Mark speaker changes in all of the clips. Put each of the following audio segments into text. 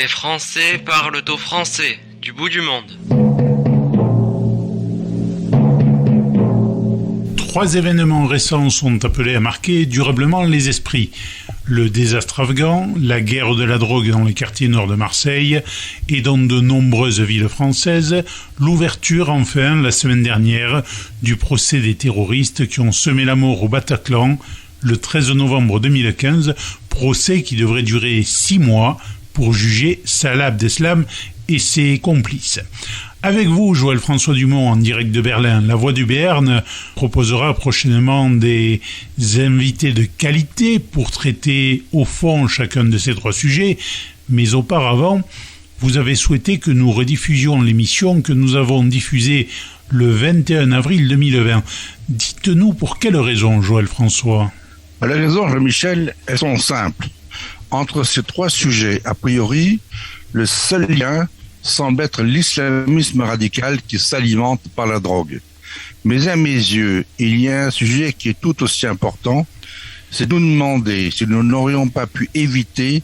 Speaker 1: Les Français parlent au français, du bout du monde.
Speaker 2: 3 événements récents sont appelés à marquer durablement les esprits. Le désastre afghan, la guerre de la drogue dans les quartiers nord de Marseille et dans de nombreuses villes françaises, l'ouverture enfin la semaine dernière du procès des terroristes qui ont semé la mort au Bataclan le 13 novembre 2015, procès qui devrait durer 6 mois pour juger Salah Abdeslam et ses complices. Avec vous, Joël François Dumont, en direct de Berlin. La Voix du Béarn proposera prochainement des invités de qualité pour traiter au fond chacun de ces 3 sujets. Mais auparavant, vous avez souhaité que nous rediffusions l'émission que nous avons diffusée le 21 avril 2020. Dites-nous pour quelle raison, Joël François ?
Speaker 3: Les raisons, Jean-Michel, elles sont simples. Entre ces 3 sujets, a priori, le seul lien semble être l'islamisme radical qui s'alimente par la drogue. Mais à mes yeux, il y a un sujet qui est tout aussi important, c'est de nous demander si nous n'aurions pas pu éviter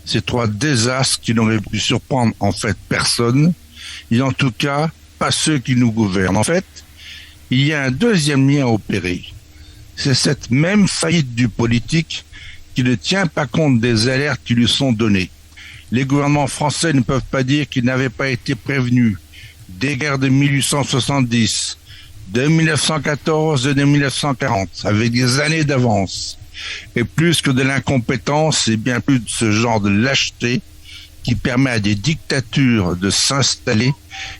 Speaker 3: ces 3 désastres qui n'auraient pu surprendre en fait personne, et en tout cas pas ceux qui nous gouvernent. En fait, il y a un deuxième lien à opérer. C'est cette même faillite du politique qui ne tient pas compte des alertes qui lui sont données. Les gouvernements français ne peuvent pas dire qu'ils n'avaient pas été prévenus des guerres de 1870, de 1914 et de 1940, avec des années d'avance. Et plus que de l'incompétence, c'est bien plus de ce genre de lâcheté qui permet à des dictatures de s'installer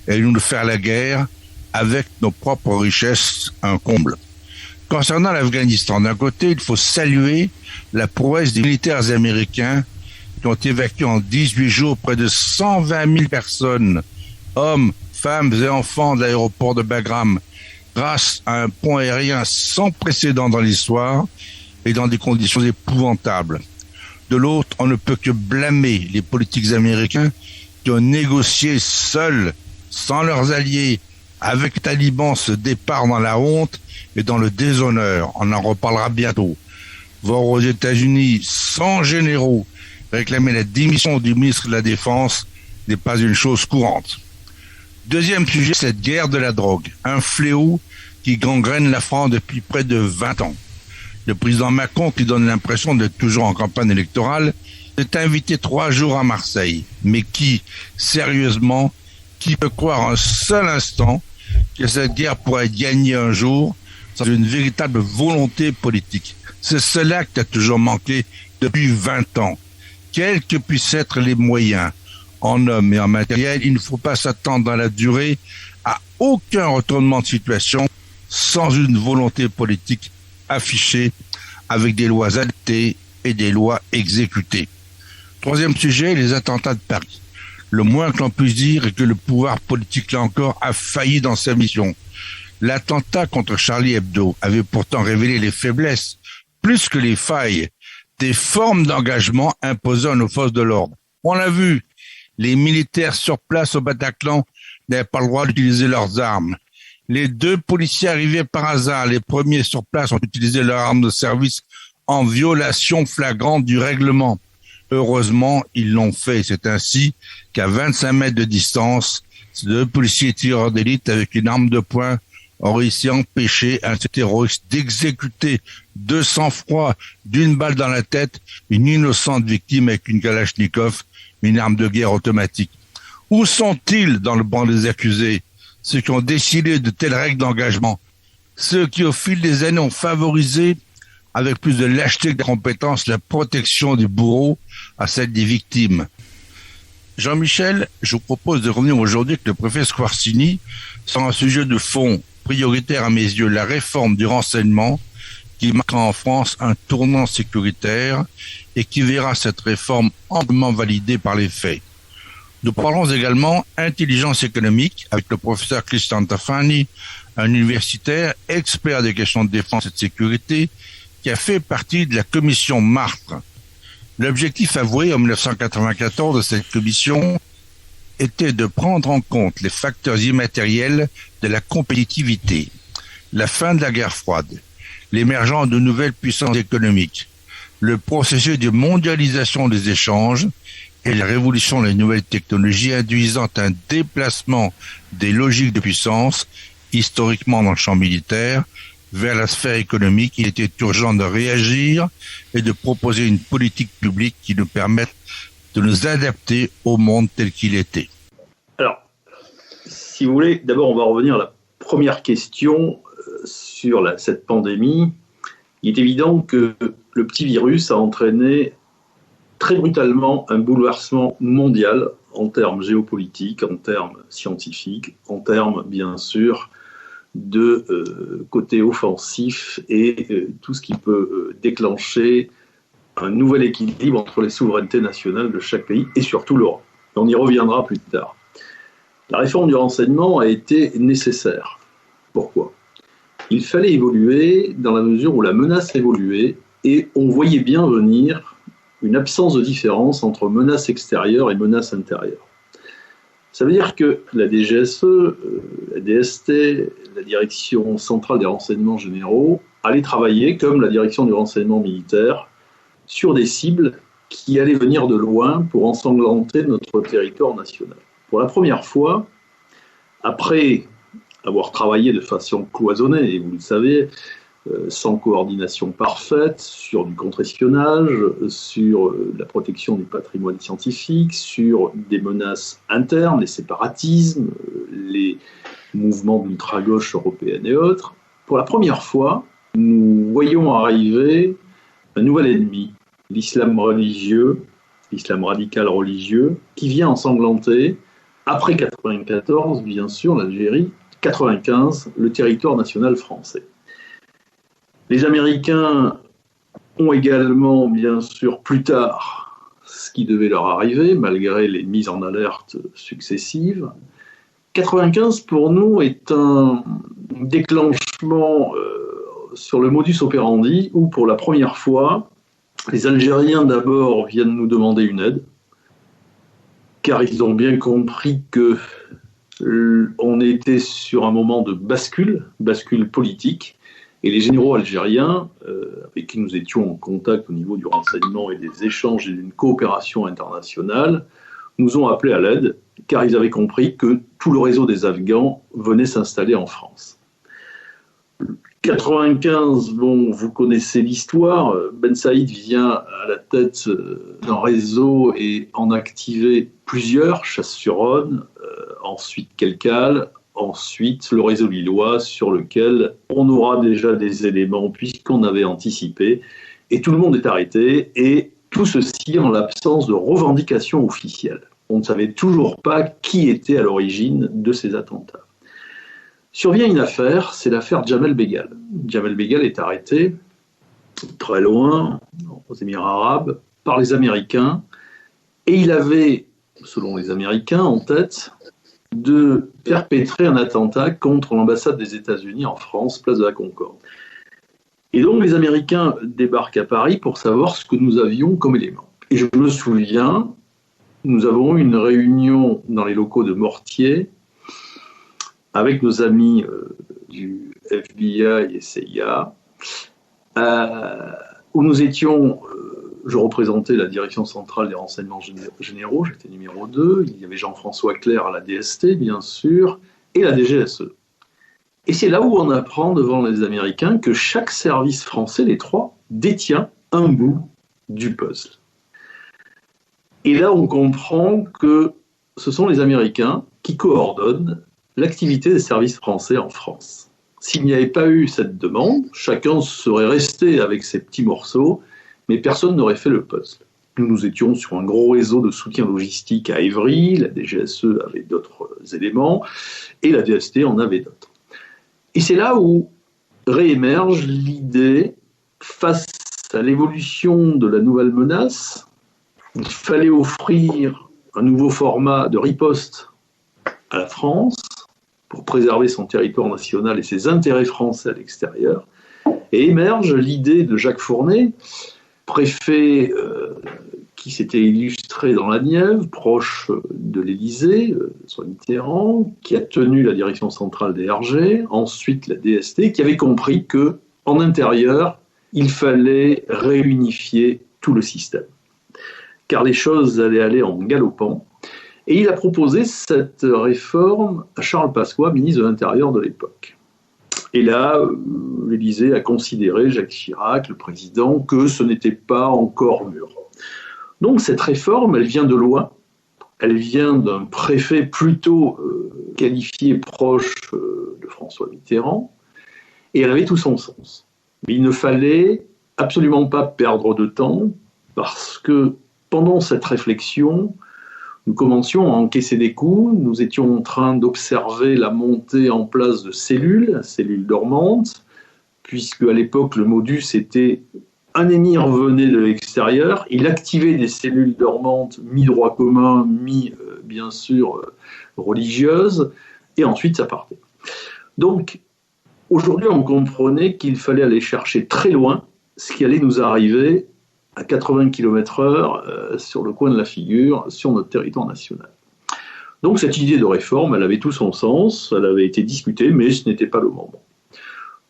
Speaker 3: et de nous faire la guerre avec nos propres richesses, un comble. Concernant l'Afghanistan, d'un côté, il faut saluer la prouesse des militaires américains qui ont évacué en 18 jours près de 120 000 personnes, hommes, femmes et enfants de l'aéroport de Bagram, grâce à un pont aérien sans précédent dans l'histoire et dans des conditions épouvantables. De l'autre, on ne peut que blâmer les politiques américains qui ont négocié seuls, sans leurs alliés, avec les talibans ce départ dans la honte et dans le déshonneur. On en reparlera bientôt. Voir aux États-Unis, sans généraux, réclamer la démission du ministre de la Défense n'est pas une chose courante. Deuxième sujet, cette guerre de la drogue, un fléau qui gangrène la France depuis près de 20 ans. Le président Macron, qui donne l'impression d'être toujours en campagne électorale, est invité 3 jours à Marseille. Mais sérieusement, qui peut croire un seul instant que cette guerre pourrait être gagnée un jour sans une véritable volonté politique? C'est cela qui a toujours manqué depuis 20 ans. Quels que puissent être les moyens, en hommes et en matériel, il ne faut pas s'attendre dans la durée à aucun retournement de situation sans une volonté politique affichée avec des lois adaptées et des lois exécutées. Troisième sujet, les attentats de Paris. Le moins que l'on puisse dire est que le pouvoir politique, là encore, a failli dans sa mission. L'attentat contre Charlie Hebdo avait pourtant révélé les faiblesses, plus que les failles, des formes d'engagement imposées à nos forces de l'ordre. On l'a vu, les militaires sur place au Bataclan n'avaient pas le droit d'utiliser leurs armes. Les 2 policiers arrivés par hasard, les premiers sur place, ont utilisé leurs armes de service en violation flagrante du règlement. Heureusement, ils l'ont fait. C'est ainsi qu'à 25 mètres de distance, ces 2 policiers tireurs d'élite avec une arme de poing ont réussi à empêcher un terroriste d'exécuter de sang-froid, d'une balle dans la tête, une innocente victime avec une Kalachnikov, une arme de guerre automatique. Où sont-ils dans le banc des accusés, ceux qui ont décidé de telles règles d'engagement, ceux qui au fil des années ont favorisé, avec plus de lâcheté que de compétence, la protection du bourreau à celle des victimes? Jean-Michel, je vous propose de revenir aujourd'hui avec le préfet Squarcini sur un sujet de fond prioritaire à mes yeux, la réforme du renseignement qui marquera en France un tournant sécuritaire et qui verra cette réforme amplement validée par les faits. Nous parlons également intelligence économique avec le professeur Christian Tafani, un universitaire expert des questions de défense et de sécurité qui a fait partie de la commission Martre. L'objectif avoué en 1994 de cette commission était de prendre en compte les facteurs immatériels de la compétitivité, la fin de la guerre froide, l'émergence de nouvelles puissances économiques, le processus de mondialisation des échanges et la révolution des nouvelles technologies induisant un déplacement des logiques de puissance, historiquement dans le champ militaire, vers la sphère économique, il était urgent de réagir et de proposer une politique publique qui nous permette de nous adapter au monde tel qu'il était.
Speaker 4: Alors, si vous voulez, d'abord on va revenir à la première question sur cette pandémie. Il est évident que le petit virus a entraîné très brutalement un bouleversement mondial en termes géopolitiques, en termes scientifiques, en termes bien sûr de côté offensif et tout ce qui peut déclencher un nouvel équilibre entre les souverainetés nationales de chaque pays et surtout l'Europe. On y reviendra plus tard. La réforme du renseignement a été nécessaire. Pourquoi ? Il fallait évoluer dans la mesure où la menace évoluait et on voyait bien venir une absence de différence entre menace extérieure et menace intérieure. Ça veut dire que la DGSE, la DST, la Direction centrale des renseignements généraux allaient travailler, comme la Direction du renseignement militaire, sur des cibles qui allaient venir de loin pour ensanglanter notre territoire national. Pour la première fois, après avoir travaillé de façon cloisonnée, et vous le savez, sans coordination parfaite, sur du contre-espionnage, sur la protection du patrimoine scientifique, sur des menaces internes, les séparatismes, les mouvements d'ultra-gauche européenne et autres. Pour la première fois, nous voyons arriver un nouvel ennemi, l'islam religieux, l'islam radical religieux, qui vient ensanglanter, après 1994, bien sûr, l'Algérie, 1995, le territoire national français. Les Américains ont également, bien sûr, plus tard, ce qui devait leur arriver, malgré les mises en alerte successives. 1995, pour nous, est un déclenchement sur le modus operandi où, pour la première fois, les Algériens, d'abord, viennent nous demander une aide, car ils ont bien compris qu'on était sur un moment de bascule politique. Et les généraux algériens, avec qui nous étions en contact au niveau du renseignement et des échanges et d'une coopération internationale, nous ont appelés à l'aide, car ils avaient compris que tout le réseau des Afghans venait s'installer en France. 1995, bon, vous connaissez l'histoire, Ben Saïd vient à la tête d'un réseau et en activer plusieurs, Chasse-sur-Rhône, ensuite Kelkal, ensuite le réseau lillois sur lequel on aura déjà des éléments puisqu'on avait anticipé et tout le monde est arrêté et tout ceci en l'absence de revendications officielles. On ne savait toujours pas qui était à l'origine de ces attentats. Survient une affaire, c'est l'affaire Jamel Begal. Jamel Begal est arrêté très loin, aux Émirats arabes, par les Américains et il avait, selon les Américains, en tête de perpétrer un attentat contre l'ambassade des États-Unis en France, place de la Concorde. Et donc les Américains débarquent à Paris pour savoir ce que nous avions comme élément. Et je me souviens, nous avons eu une réunion dans les locaux de Mortier avec nos amis du FBI et CIA, où nous étions... Je représentais la Direction centrale des renseignements généraux, j'étais numéro 2, il y avait Jean-François Clerc à la DST, bien sûr, et la DGSE. Et c'est là où on apprend devant les Américains que chaque service français, les trois, détient un bout du puzzle. Et là, on comprend que ce sont les Américains qui coordonnent l'activité des services français en France. S'il n'y avait pas eu cette demande, chacun serait resté avec ses petits morceaux, mais personne n'aurait fait le puzzle. Nous étions sur un gros réseau de soutien logistique à Évry, la DGSE avait d'autres éléments, et la DST en avait d'autres. Et c'est là où réémerge l'idée, face à l'évolution de la nouvelle menace, il fallait offrir un nouveau format de riposte à la France pour préserver son territoire national et ses intérêts français à l'extérieur. Et émerge l'idée de Jacques Fournet, préfet qui s'était illustré dans la Nièvre, proche de l'Élysée, François Mitterrand, qui a tenu la direction centrale des RG, ensuite la DST, qui avait compris qu'en intérieur, il fallait réunifier tout le système. car les choses allaient aller en galopant. Et il a proposé cette réforme à Charles Pasqua, ministre de l'Intérieur de l'époque. Et là, l'Élysée a considéré, Jacques Chirac, le président, que ce n'était pas encore mûr. Donc cette réforme, elle vient de loin. Elle vient d'un préfet plutôt qualifié proche de François Mitterrand, et elle avait tout son sens. Mais il ne fallait absolument pas perdre de temps, parce que pendant cette réflexion, nous commencions à encaisser des coups, nous étions en train d'observer la montée en place de cellules dormantes, puisque à l'époque le modus était un émir venait de l'extérieur, il activait des cellules dormantes mi-droit commun, bien sûr religieuses, et ensuite ça partait. Donc aujourd'hui on comprenait qu'il fallait aller chercher très loin ce qui allait nous arriver à 80 km/h sur le coin de la figure, sur notre territoire national. Donc cette idée de réforme, elle avait tout son sens, elle avait été discutée, mais ce n'était pas le moment.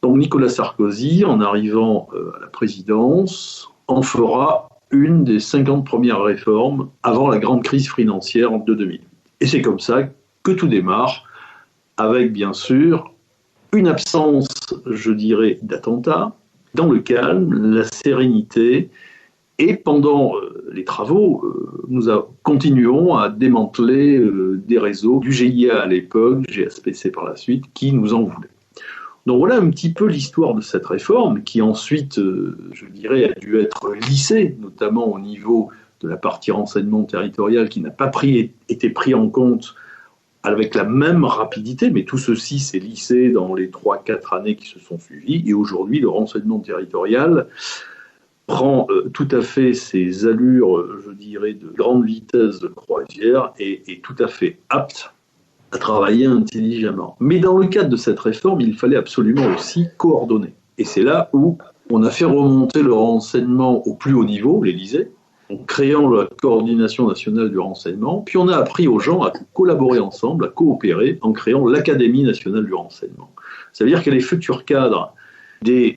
Speaker 4: Donc Nicolas Sarkozy, en arrivant à la présidence, en fera une des 50 premières réformes avant la grande crise financière de 2000. Et c'est comme ça que tout démarre, avec bien sûr une absence, je dirais, d'attentats, dans le calme, la sérénité. Et pendant les travaux, nous continuons à démanteler des réseaux du GIA à l'époque, GSPC par la suite, qui nous en voulaient. Donc voilà un petit peu l'histoire de cette réforme qui ensuite, je dirais, a dû être lissée, notamment au niveau de la partie renseignement territorial qui n'a pas été pris en compte avec la même rapidité, mais tout ceci s'est lissé dans les 3-4 années qui se sont suivies. Et aujourd'hui, le renseignement territorial prend tout à fait ses allures, je dirais, de grande vitesse de croisière et est tout à fait apte à travailler intelligemment. Mais dans le cadre de cette réforme, il fallait absolument aussi coordonner. Et c'est là où on a fait remonter le renseignement au plus haut niveau, l'Élysée, en créant la coordination nationale du renseignement, puis on a appris aux gens à collaborer ensemble, à coopérer, en créant l'Académie nationale du renseignement. Ça veut dire que les futurs cadres des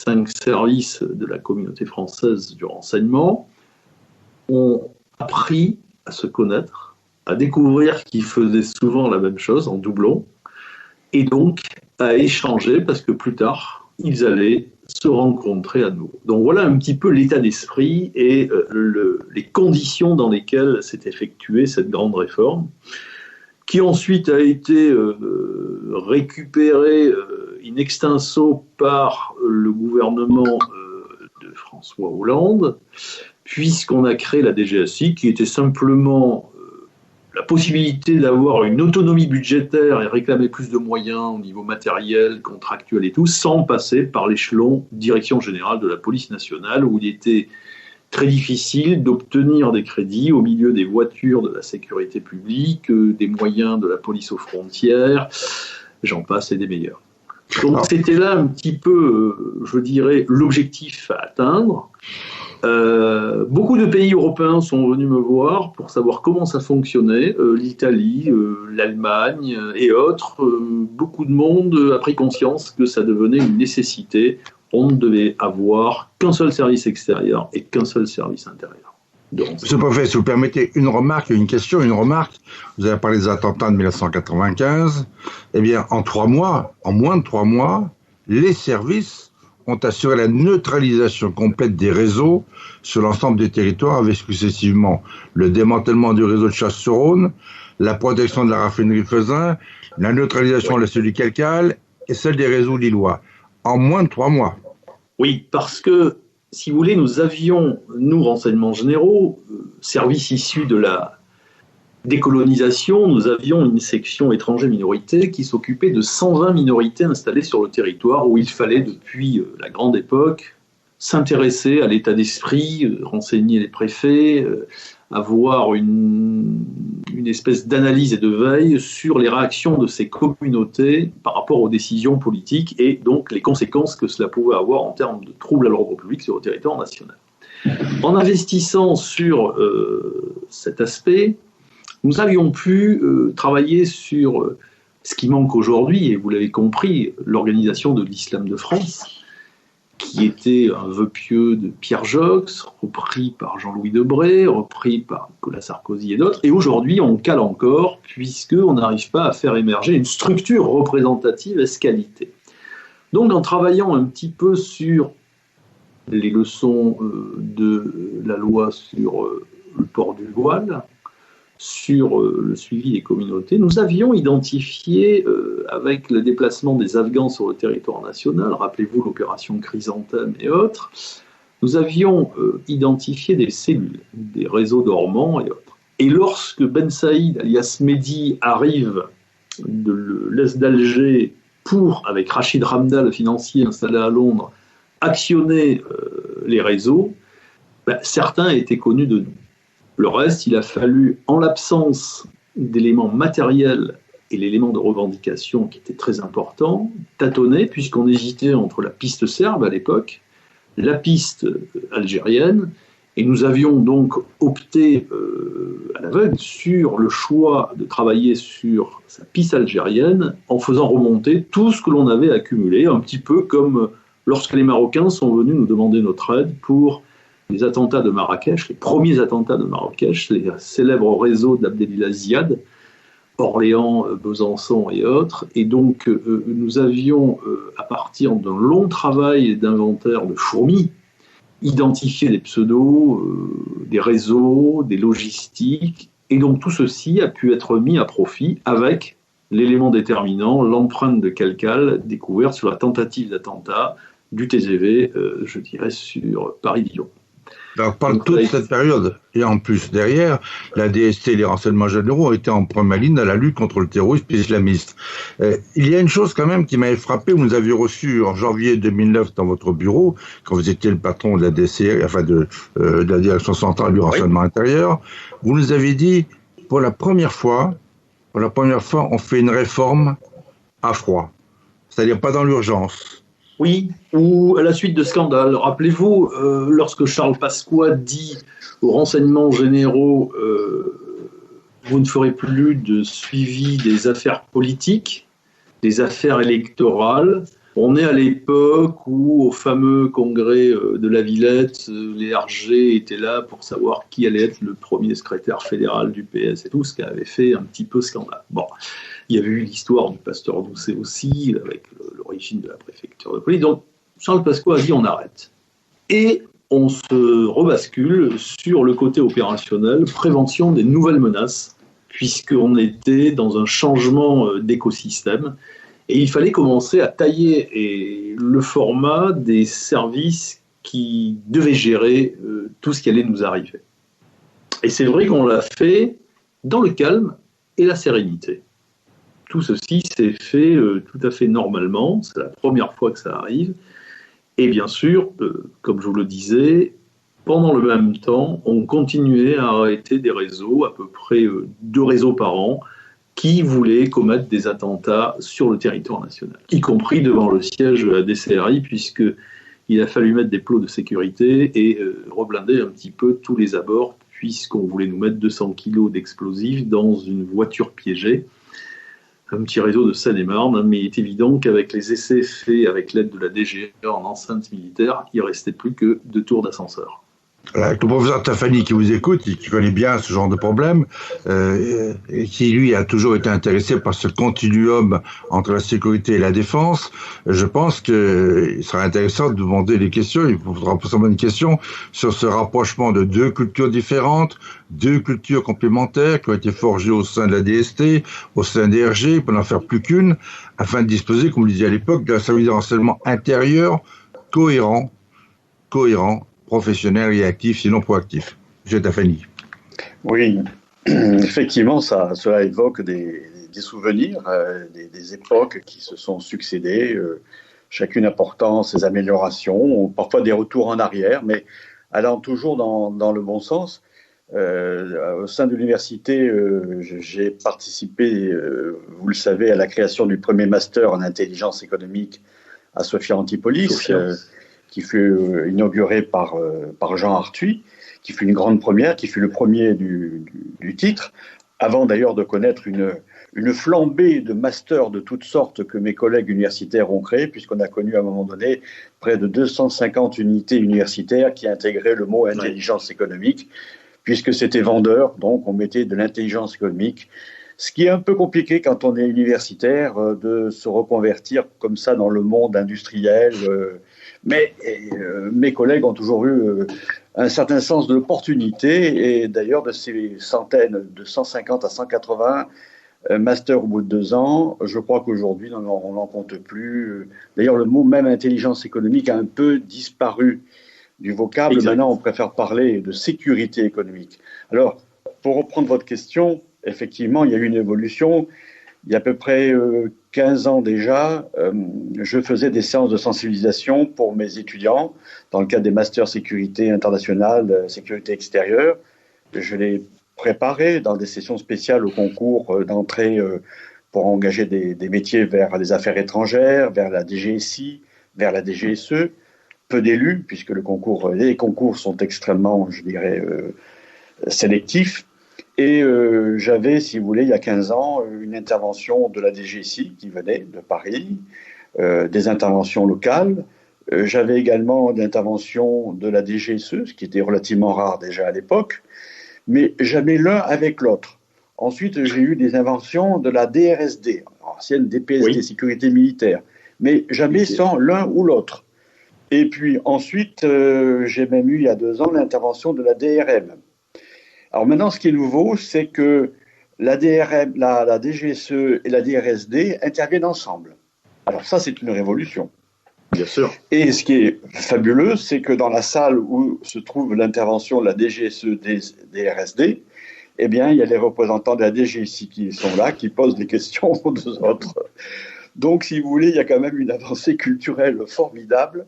Speaker 4: 5 services de la communauté française du renseignement ont appris à se connaître, à découvrir qu'ils faisaient souvent la même chose en doublon, et donc à échanger, parce que plus tard, ils allaient se rencontrer à nouveau. Donc voilà un petit peu l'état d'esprit et les conditions dans lesquelles s'est effectuée cette grande réforme, qui ensuite a été récupérée in extenso par le gouvernement de François Hollande, puisqu'on a créé la DGSI, qui était simplement la possibilité d'avoir une autonomie budgétaire et réclamer plus de moyens au niveau matériel, contractuel et tout, sans passer par l'échelon direction générale de la police nationale, où il était très difficile d'obtenir des crédits au milieu des voitures de la sécurité publique, des moyens de la police aux frontières, j'en passe et des meilleurs. Donc c'était là un petit peu, je dirais, l'objectif à atteindre. Beaucoup de pays européens sont venus me voir pour savoir comment ça fonctionnait, l'Italie, l'Allemagne et autres. Beaucoup de monde a pris conscience que ça devenait une nécessité. On ne devait avoir qu'un seul service extérieur et qu'un seul service intérieur.
Speaker 3: Monsieur le préfet, si vous permettez une remarque, une question, une remarque. Vous avez parlé des attentats de 1995. Eh bien, en moins de 3 mois, les services ont assuré la neutralisation complète des réseaux sur l'ensemble des territoires, avec successivement le démantèlement du réseau de Chasse-sur-Rhône, la protection de la raffinerie Faisin, la neutralisation de la cellule Calcal et celle des réseaux lillois. En moins de 3 mois.
Speaker 4: Oui, parce que, si vous voulez, nous avions, nous, renseignements généraux, services issus de la décolonisation, nous avions une section étrangers minorités qui s'occupait de 120 minorités installées sur le territoire, où il fallait, depuis la grande époque, s'intéresser à l'état d'esprit, renseigner les préfets, avoir une espèce d'analyse et de veille sur les réactions de ces communautés par rapport aux décisions politiques et donc les conséquences que cela pouvait avoir en termes de troubles à l'ordre public sur le territoire national. En investissant sur cet aspect, nous avions pu travailler sur ce qui manque aujourd'hui, et vous l'avez compris, l'organisation de l'islam de France, qui était un vœu pieux de Pierre Joxe, repris par Jean-Louis Debré, repris par Nicolas Sarkozy et d'autres. Et aujourd'hui, on cale encore, puisqu'on n'arrive pas à faire émerger une structure représentative ès-qualité. Donc, en travaillant un petit peu sur les leçons de la loi sur le port du voile, sur le suivi des communautés, nous avions identifié, avec le déplacement des Afghans sur le territoire national, rappelez-vous l'opération Chrysanthème et autres, nous avions identifié des cellules, des réseaux dormants et autres. Et lorsque Ben Saïd, alias Mehdi, arrive de l'est d'Alger pour, avec Rachid Ramda, le financier installé à Londres, actionner les réseaux, certains étaient connus de nous. Le reste, il a fallu, en l'absence d'éléments matériels et l'élément de revendication qui était très important, tâtonner, puisqu'on hésitait entre la piste serbe à l'époque, la piste algérienne, et nous avions donc opté à l'aveugle sur le choix de travailler sur sa piste algérienne en faisant remonter tout ce que l'on avait accumulé, un petit peu comme lorsque les Marocains sont venus nous demander notre aide pour les attentats de Marrakech, les premiers attentats de Marrakech, les célèbres réseaux d'Abdelilah Ziad, Orléans, Besançon et autres. Et donc, nous avions, à partir d'un long travail d'inventaire de fourmis, identifié des pseudos, des réseaux, des logistiques. Et donc, tout ceci a pu être mis à profit avec l'élément déterminant, l'empreinte de calcal découverte sur la tentative d'attentat du TGV, je dirais, sur Paris-Lyon.
Speaker 3: Alors, parle toute cette période. Et en plus, derrière, la DST et les renseignements généraux ont été en première ligne dans la lutte contre le terrorisme islamiste. Il y a une chose quand même qui m'avait frappé. Vous nous avez reçu en janvier 2009 dans votre bureau, quand vous étiez le patron de la DCR, enfin de la direction centrale du renseignement intérieur. Vous nous avez dit, pour la première fois, on fait une réforme à froid. C'est-à-dire pas dans l'urgence.
Speaker 4: Oui, ou à la suite de scandales. Rappelez-vous, lorsque Charles Pasqua dit aux renseignements généraux vous ne ferez plus de suivi des affaires politiques, des affaires électorales. On est à l'époque où, au fameux congrès de la Villette, les RG étaient là pour savoir qui allait être le premier secrétaire fédéral du PS et tout, ce qui avait fait un petit peu scandale. Bon, il y avait eu l'histoire du pasteur Doucet aussi, avec l'origine de la préfecture de police. Donc, Charles Pasqua a dit on arrête. Et on se rebascule sur le côté opérationnel, prévention des nouvelles menaces, puisqu'on était dans un changement d'écosystème. Et il fallait commencer à tailler le format des services qui devaient gérer tout ce qui allait nous arriver. Et c'est vrai qu'on l'a fait dans le calme et la sérénité. Tout ceci s'est fait tout à fait normalement, c'est la première fois que ça arrive. Et bien sûr, comme je vous le disais, pendant le même temps, on continuait à arrêter des réseaux, à peu près 2 réseaux par an, qui voulaient commettre des attentats sur le territoire national, y compris devant le siège de la DCRI, puisqu'il a fallu mettre des plots de sécurité et reblinder un petit peu tous les abords, puisqu'on voulait nous mettre 200 kilos d'explosifs dans une voiture piégée. Un petit réseau de Seine-et-Marne, mais il est évident qu'avec les essais faits avec l'aide de la DGA en enceinte militaire, il ne restait plus que 2 tours d'ascenseur.
Speaker 3: Avec le professeur Tafani qui vous écoute et qui connaît bien ce genre de problème, et qui lui a toujours été intéressé par ce continuum entre la sécurité et la défense, je pense qu'il sera intéressant de demander des questions, il faudra poser une question sur ce rapprochement de 2 cultures différentes, 2 cultures complémentaires qui ont été forgées au sein de la DST, au sein des RG, pour n'en faire plus qu'une, afin de disposer, comme on le disait à l'époque, d'un service de renseignement intérieur cohérent, professionnel et actif, sinon proactif. Monsieur Tafani.
Speaker 5: Oui, effectivement, cela évoque des souvenirs, des époques qui se sont succédées, chacune apportant ses améliorations, parfois des retours en arrière, mais allant toujours dans le bon sens. Au sein de l'université, j'ai participé, vous le savez, à la création du premier master en intelligence économique à Sophia Antipolis, qui fut inauguré par Jean Arthuis, qui fut une grande première, qui fut le premier du titre, avant d'ailleurs de connaître une flambée de masters de toutes sortes que mes collègues universitaires ont créés, puisqu'on a connu à un moment donné près de 250 unités universitaires qui intégraient le mot intelligence économique, puisque c'était vendeur, donc on mettait de l'intelligence économique. Ce qui est un peu compliqué quand on est universitaire de se reconvertir comme ça dans le monde industriel. Mais mes collègues ont toujours eu un certain sens de l'opportunité. Et d'ailleurs, de ces centaines, de 150 à 180 masters au bout de 2 ans, je crois qu'aujourd'hui, on n'en compte plus. D'ailleurs, le mot même intelligence économique a un peu disparu du vocable. Exact. Maintenant, on préfère parler de sécurité économique. Alors, pour reprendre votre question, effectivement, il y a eu une évolution. Il y a à peu près 15 ans déjà, je faisais des séances de sensibilisation pour mes étudiants dans le cadre des masters sécurité internationale, sécurité extérieure. Je les préparais dans des sessions spéciales au concours d'entrée pour engager des métiers vers les affaires étrangères, vers la DGSI, vers la DGSE. Peu d'élus, puisque les concours sont extrêmement, je dirais, sélectifs. Et j'avais, si vous voulez, il y a 15 ans, une intervention de la DGSI qui venait de Paris, des interventions locales. J'avais également l'intervention de la DGSE, ce qui était relativement rare déjà à l'époque, mais jamais l'un avec l'autre. Ensuite, j'ai eu des interventions de la DRSD, ancienne DPSD, sécurité militaire, mais jamais sans l'un ou l'autre. Et puis ensuite, j'ai même eu il y a 2 ans l'intervention de la DRM. Alors maintenant, ce qui est nouveau, c'est que la DRM, la DGSE et la DRSD interviennent ensemble. Alors ça, c'est une révolution.
Speaker 4: Bien sûr.
Speaker 5: Et ce qui est fabuleux, c'est que dans la salle où se trouve l'intervention de la DGSE et DRSD, eh bien, il y a les représentants de la DGSI qui sont là, qui posent des questions aux autres. Donc, si vous voulez, il y a quand même une avancée culturelle formidable.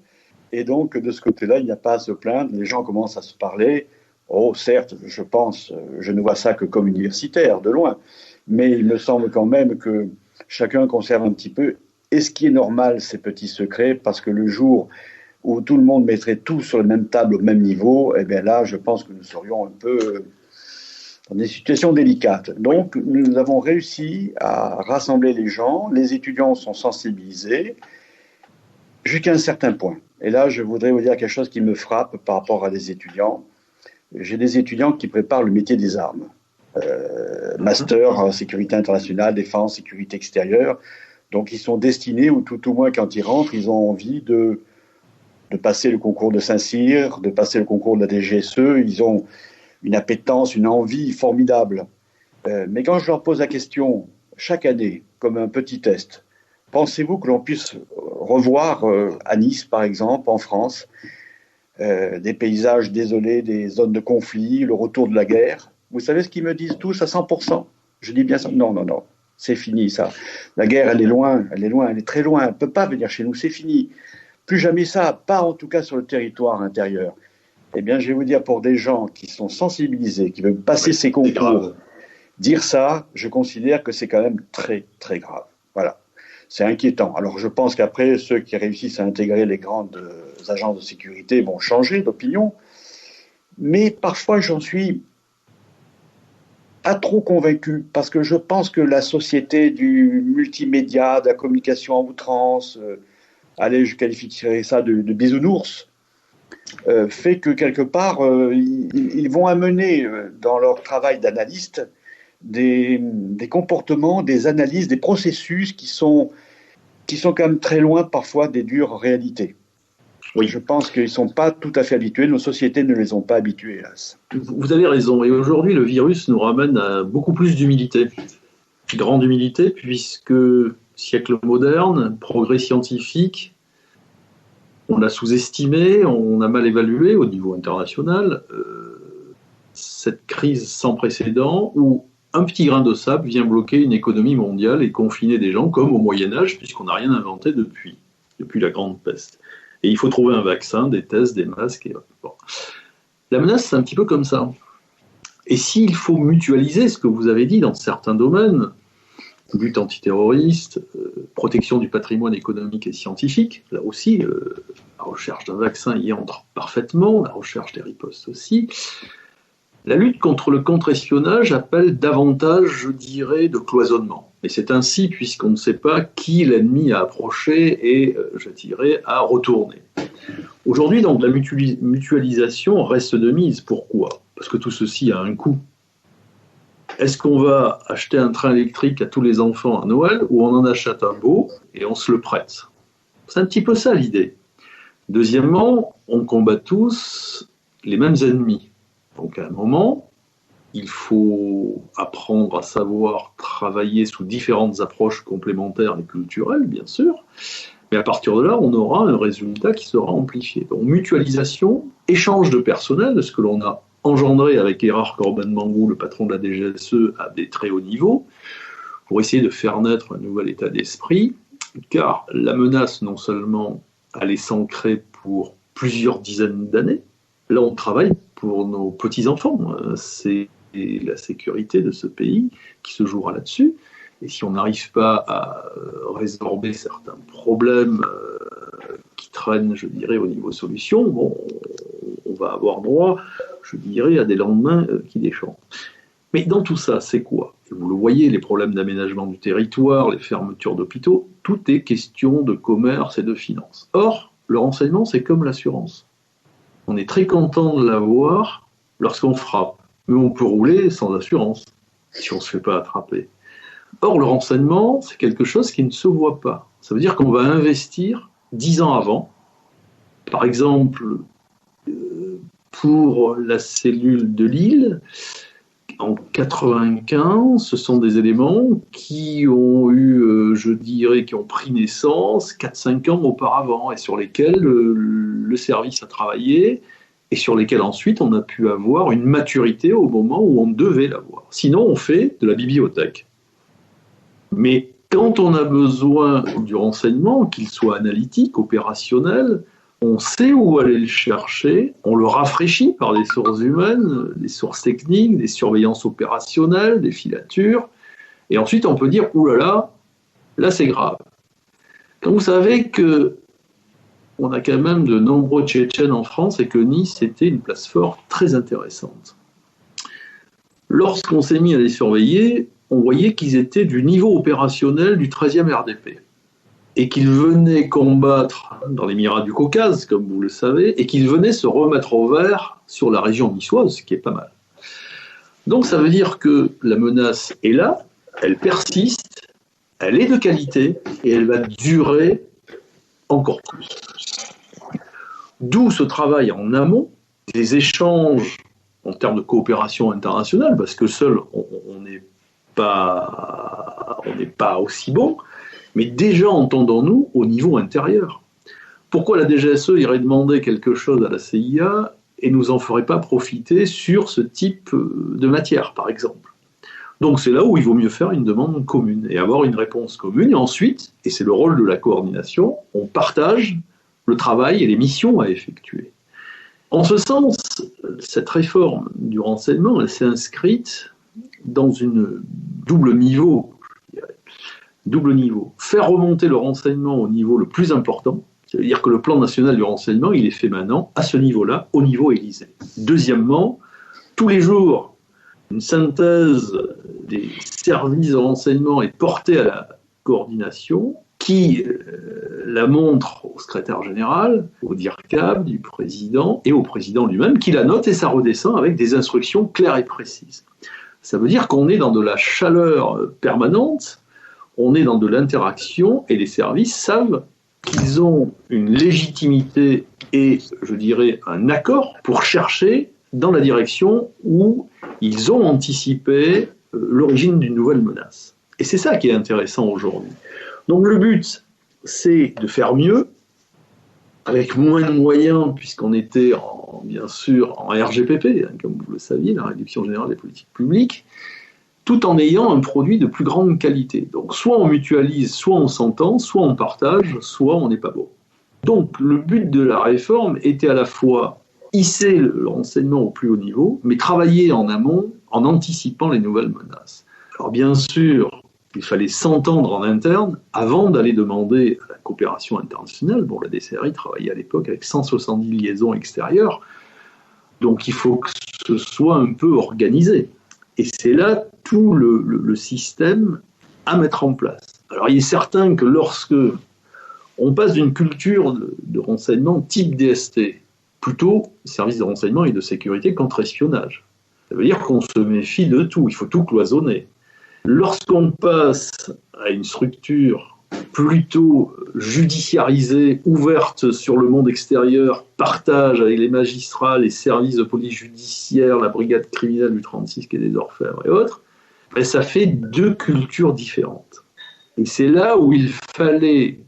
Speaker 5: Et donc, de ce côté-là, il n'y a pas à se plaindre. Les gens commencent à se parler. Oh, certes, je ne vois ça que comme universitaire, de loin. Mais il me semble quand même que chacun conserve un petit peu. Et ce qui est normal, ces petits secrets, parce que le jour où tout le monde mettrait tout sur la même table, au même niveau, eh bien là, je pense que nous serions un peu dans des situations délicates. Donc, nous avons réussi à rassembler les gens. Les étudiants sont sensibilisés jusqu'à un certain point. Et là, je voudrais vous dire quelque chose qui me frappe par rapport à des étudiants. J'ai des étudiants qui préparent le métier des armes. Master en sécurité internationale, défense, sécurité extérieure. Donc, ils sont destinés, ou tout au moins quand ils rentrent, ils ont envie de passer le concours de Saint-Cyr, de passer le concours de la DGSE. Ils ont une appétence, une envie formidable. Mais quand je leur pose la question, chaque année, comme un petit test, pensez-vous que l'on puisse revoir à Nice, par exemple, en France, des paysages désolés, des zones de conflit, le retour de la guerre? Vous savez ce qu'ils me disent tous à 100%? Je dis bien ça. Non, non, non. C'est fini, ça. La guerre, elle est loin, elle est très loin. Elle ne peut pas venir chez nous, c'est fini. Plus jamais ça, pas en tout cas sur le territoire intérieur. Eh bien, je vais vous dire, pour des gens qui sont sensibilisés, qui veulent passer ces concours, dire ça, je considère que c'est quand même très, très grave. Voilà. C'est inquiétant. Alors, je pense qu'après, ceux qui réussissent à intégrer les grandes agences de sécurité vont changer d'opinion. Mais parfois, j'en suis pas trop convaincu, parce que je pense que la société du multimédia, de la communication en outrance, allez, je qualifierais ça de bisounours, fait que quelque part, ils vont amener dans leur travail d'analyste des comportements, des analyses, des processus qui sont quand même très loin parfois des dures réalités. Oui. Je pense qu'ils ne sont pas tout à fait habitués, nos sociétés ne les ont pas habitués, hélas.
Speaker 4: Vous avez raison, et aujourd'hui le virus nous ramène à beaucoup plus d'humilité, grande humilité, puisque siècle moderne, progrès scientifique, on l'a sous-estimé, on a mal évalué au niveau international cette crise sans précédent où un petit grain de sable vient bloquer une économie mondiale et confiner des gens comme au Moyen-Âge, puisqu'on n'a rien inventé depuis la Grande Peste. Et il faut trouver un vaccin, des tests, des masques. Et bon. La menace, c'est un petit peu comme ça. Et s'il faut mutualiser ce que vous avez dit dans certains domaines, lutte antiterroriste, protection du patrimoine économique et scientifique, là aussi, la recherche d'un vaccin y entre parfaitement, la recherche des ripostes aussi. La lutte contre le contre-espionnage appelle davantage, je dirais, de cloisonnement. Et c'est ainsi puisqu'on ne sait pas qui l'ennemi a approché et, je dirais, a retourné. Aujourd'hui, donc, la mutualisation reste de mise. Pourquoi ? Parce que tout ceci a un coût. Est-ce qu'on va acheter un train électrique à tous les enfants à Noël ou on en achète un beau et on se le prête ? C'est un petit peu ça l'idée. Deuxièmement, on combat tous les mêmes ennemis. Donc à un moment, il faut apprendre à savoir travailler sous différentes approches complémentaires et culturelles, bien sûr. Mais à partir de là, on aura un résultat qui sera amplifié. Donc mutualisation, échange de personnel, de ce que l'on a engendré avec Gérard Corben-Mangou, le patron de la DGSE, à des très hauts niveaux, pour essayer de faire naître un nouvel état d'esprit, car la menace, non seulement, elle est s'ancrer pour plusieurs dizaines d'années, là on travaille pour nos petits-enfants, c'est la sécurité de ce pays qui se jouera là-dessus, et si on n'arrive pas à résorber certains problèmes qui traînent, je dirais, au niveau solution, bon, on va avoir droit, je dirais, à des lendemains qui déchantent. Mais dans tout ça, c'est quoi ? Vous le voyez, les problèmes d'aménagement du territoire, les fermetures d'hôpitaux, tout est question de commerce et de finances. Or, le renseignement, c'est comme l'assurance. On est très content de l'avoir lorsqu'on frappe, mais on peut rouler sans assurance si on ne se fait pas attraper. Or, le renseignement, c'est quelque chose qui ne se voit pas. Ça veut dire qu'on va investir 10 ans avant. Par exemple, pour la cellule de Lille, en 1995, ce sont des éléments qui ont eu, je dirais, qui ont pris naissance 4-5 ans auparavant et sur lesquels le service a travaillé et sur lesquels ensuite on a pu avoir une maturité au moment où on devait l'avoir. Sinon, on fait de la bibliothèque. Mais quand on a besoin du renseignement, qu'il soit analytique, opérationnel, on sait où aller le chercher, on le rafraîchit par des sources humaines, des sources techniques, des surveillances opérationnelles, des filatures, et ensuite on peut dire « oulala, là c'est grave ». Quand vous savez qu'on a quand même de nombreux Tchétchènes en France et que Nice était une place forte très intéressante. Lorsqu'on s'est mis à les surveiller, on voyait qu'ils étaient du niveau opérationnel du 13e RDP. Et qu'ils venaient combattre dans l'émirat du Caucase, comme vous le savez, et qu'ils venaient se remettre au vert sur la région niçoise, ce qui est pas mal. Donc ça veut dire que la menace est là, elle persiste, elle est de qualité, et elle va durer encore plus. D'où ce travail en amont, des échanges en termes de coopération internationale, parce que seul on n'est pas aussi bon, mais déjà entendons-nous au niveau intérieur. Pourquoi la DGSE irait demander quelque chose à la CIA et nous en ferait pas profiter sur ce type de matière, par exemple ? Donc c'est là où il vaut mieux faire une demande commune et avoir une réponse commune. Et ensuite, et c'est le rôle de la coordination, on partage le travail et les missions à effectuer. En ce sens, cette réforme du renseignement, elle s'est inscrite dans une double niveau. Faire remonter le renseignement au niveau le plus important, c'est-à-dire que le plan national du renseignement, il est fait maintenant à ce niveau-là, au niveau Élysée. Deuxièmement, tous les jours, une synthèse des services de renseignement est portée à la coordination qui la montre au secrétaire général, au DIRCAB du président et au président lui-même, qui la note et ça redescend avec des instructions claires et précises. Ça veut dire qu'on est dans de la chaleur permanente, on est dans de l'interaction et les services savent qu'ils ont une légitimité et, je dirais, un accord pour chercher dans la direction où ils ont anticipé l'origine d'une nouvelle menace. Et c'est ça qui est intéressant aujourd'hui. Donc le but, c'est de faire mieux, avec moins de moyens, puisqu'on était bien sûr en RGPP, comme vous le saviez, la réduction générale des politiques publiques, tout en ayant un produit de plus grande qualité. Donc soit on mutualise, soit on s'entend, soit on partage, soit on n'est pas beau. Donc le but de la réforme était à la fois hisser le renseignement au plus haut niveau, mais travailler en amont en anticipant les nouvelles menaces. Alors bien sûr, il fallait s'entendre en interne avant d'aller demander à la coopération internationale. Bon, la DCRI travaillait à l'époque avec 170 liaisons extérieures, donc il faut que ce soit un peu organisé. Et c'est là tout le système à mettre en place. Alors il est certain que lorsque on passe d'une culture de renseignement type DST, plutôt service de renseignement et de sécurité contre-espionnage. Ça veut dire qu'on se méfie de tout, il faut tout cloisonner. Lorsqu'on passe à une structure plutôt judiciarisée, ouverte sur le monde extérieur, partage avec les magistrats, les services de police judiciaire, la brigade criminelle du 36 quai des Orfèvres et autres, ben ça fait deux cultures différentes. Et c'est là où il fallait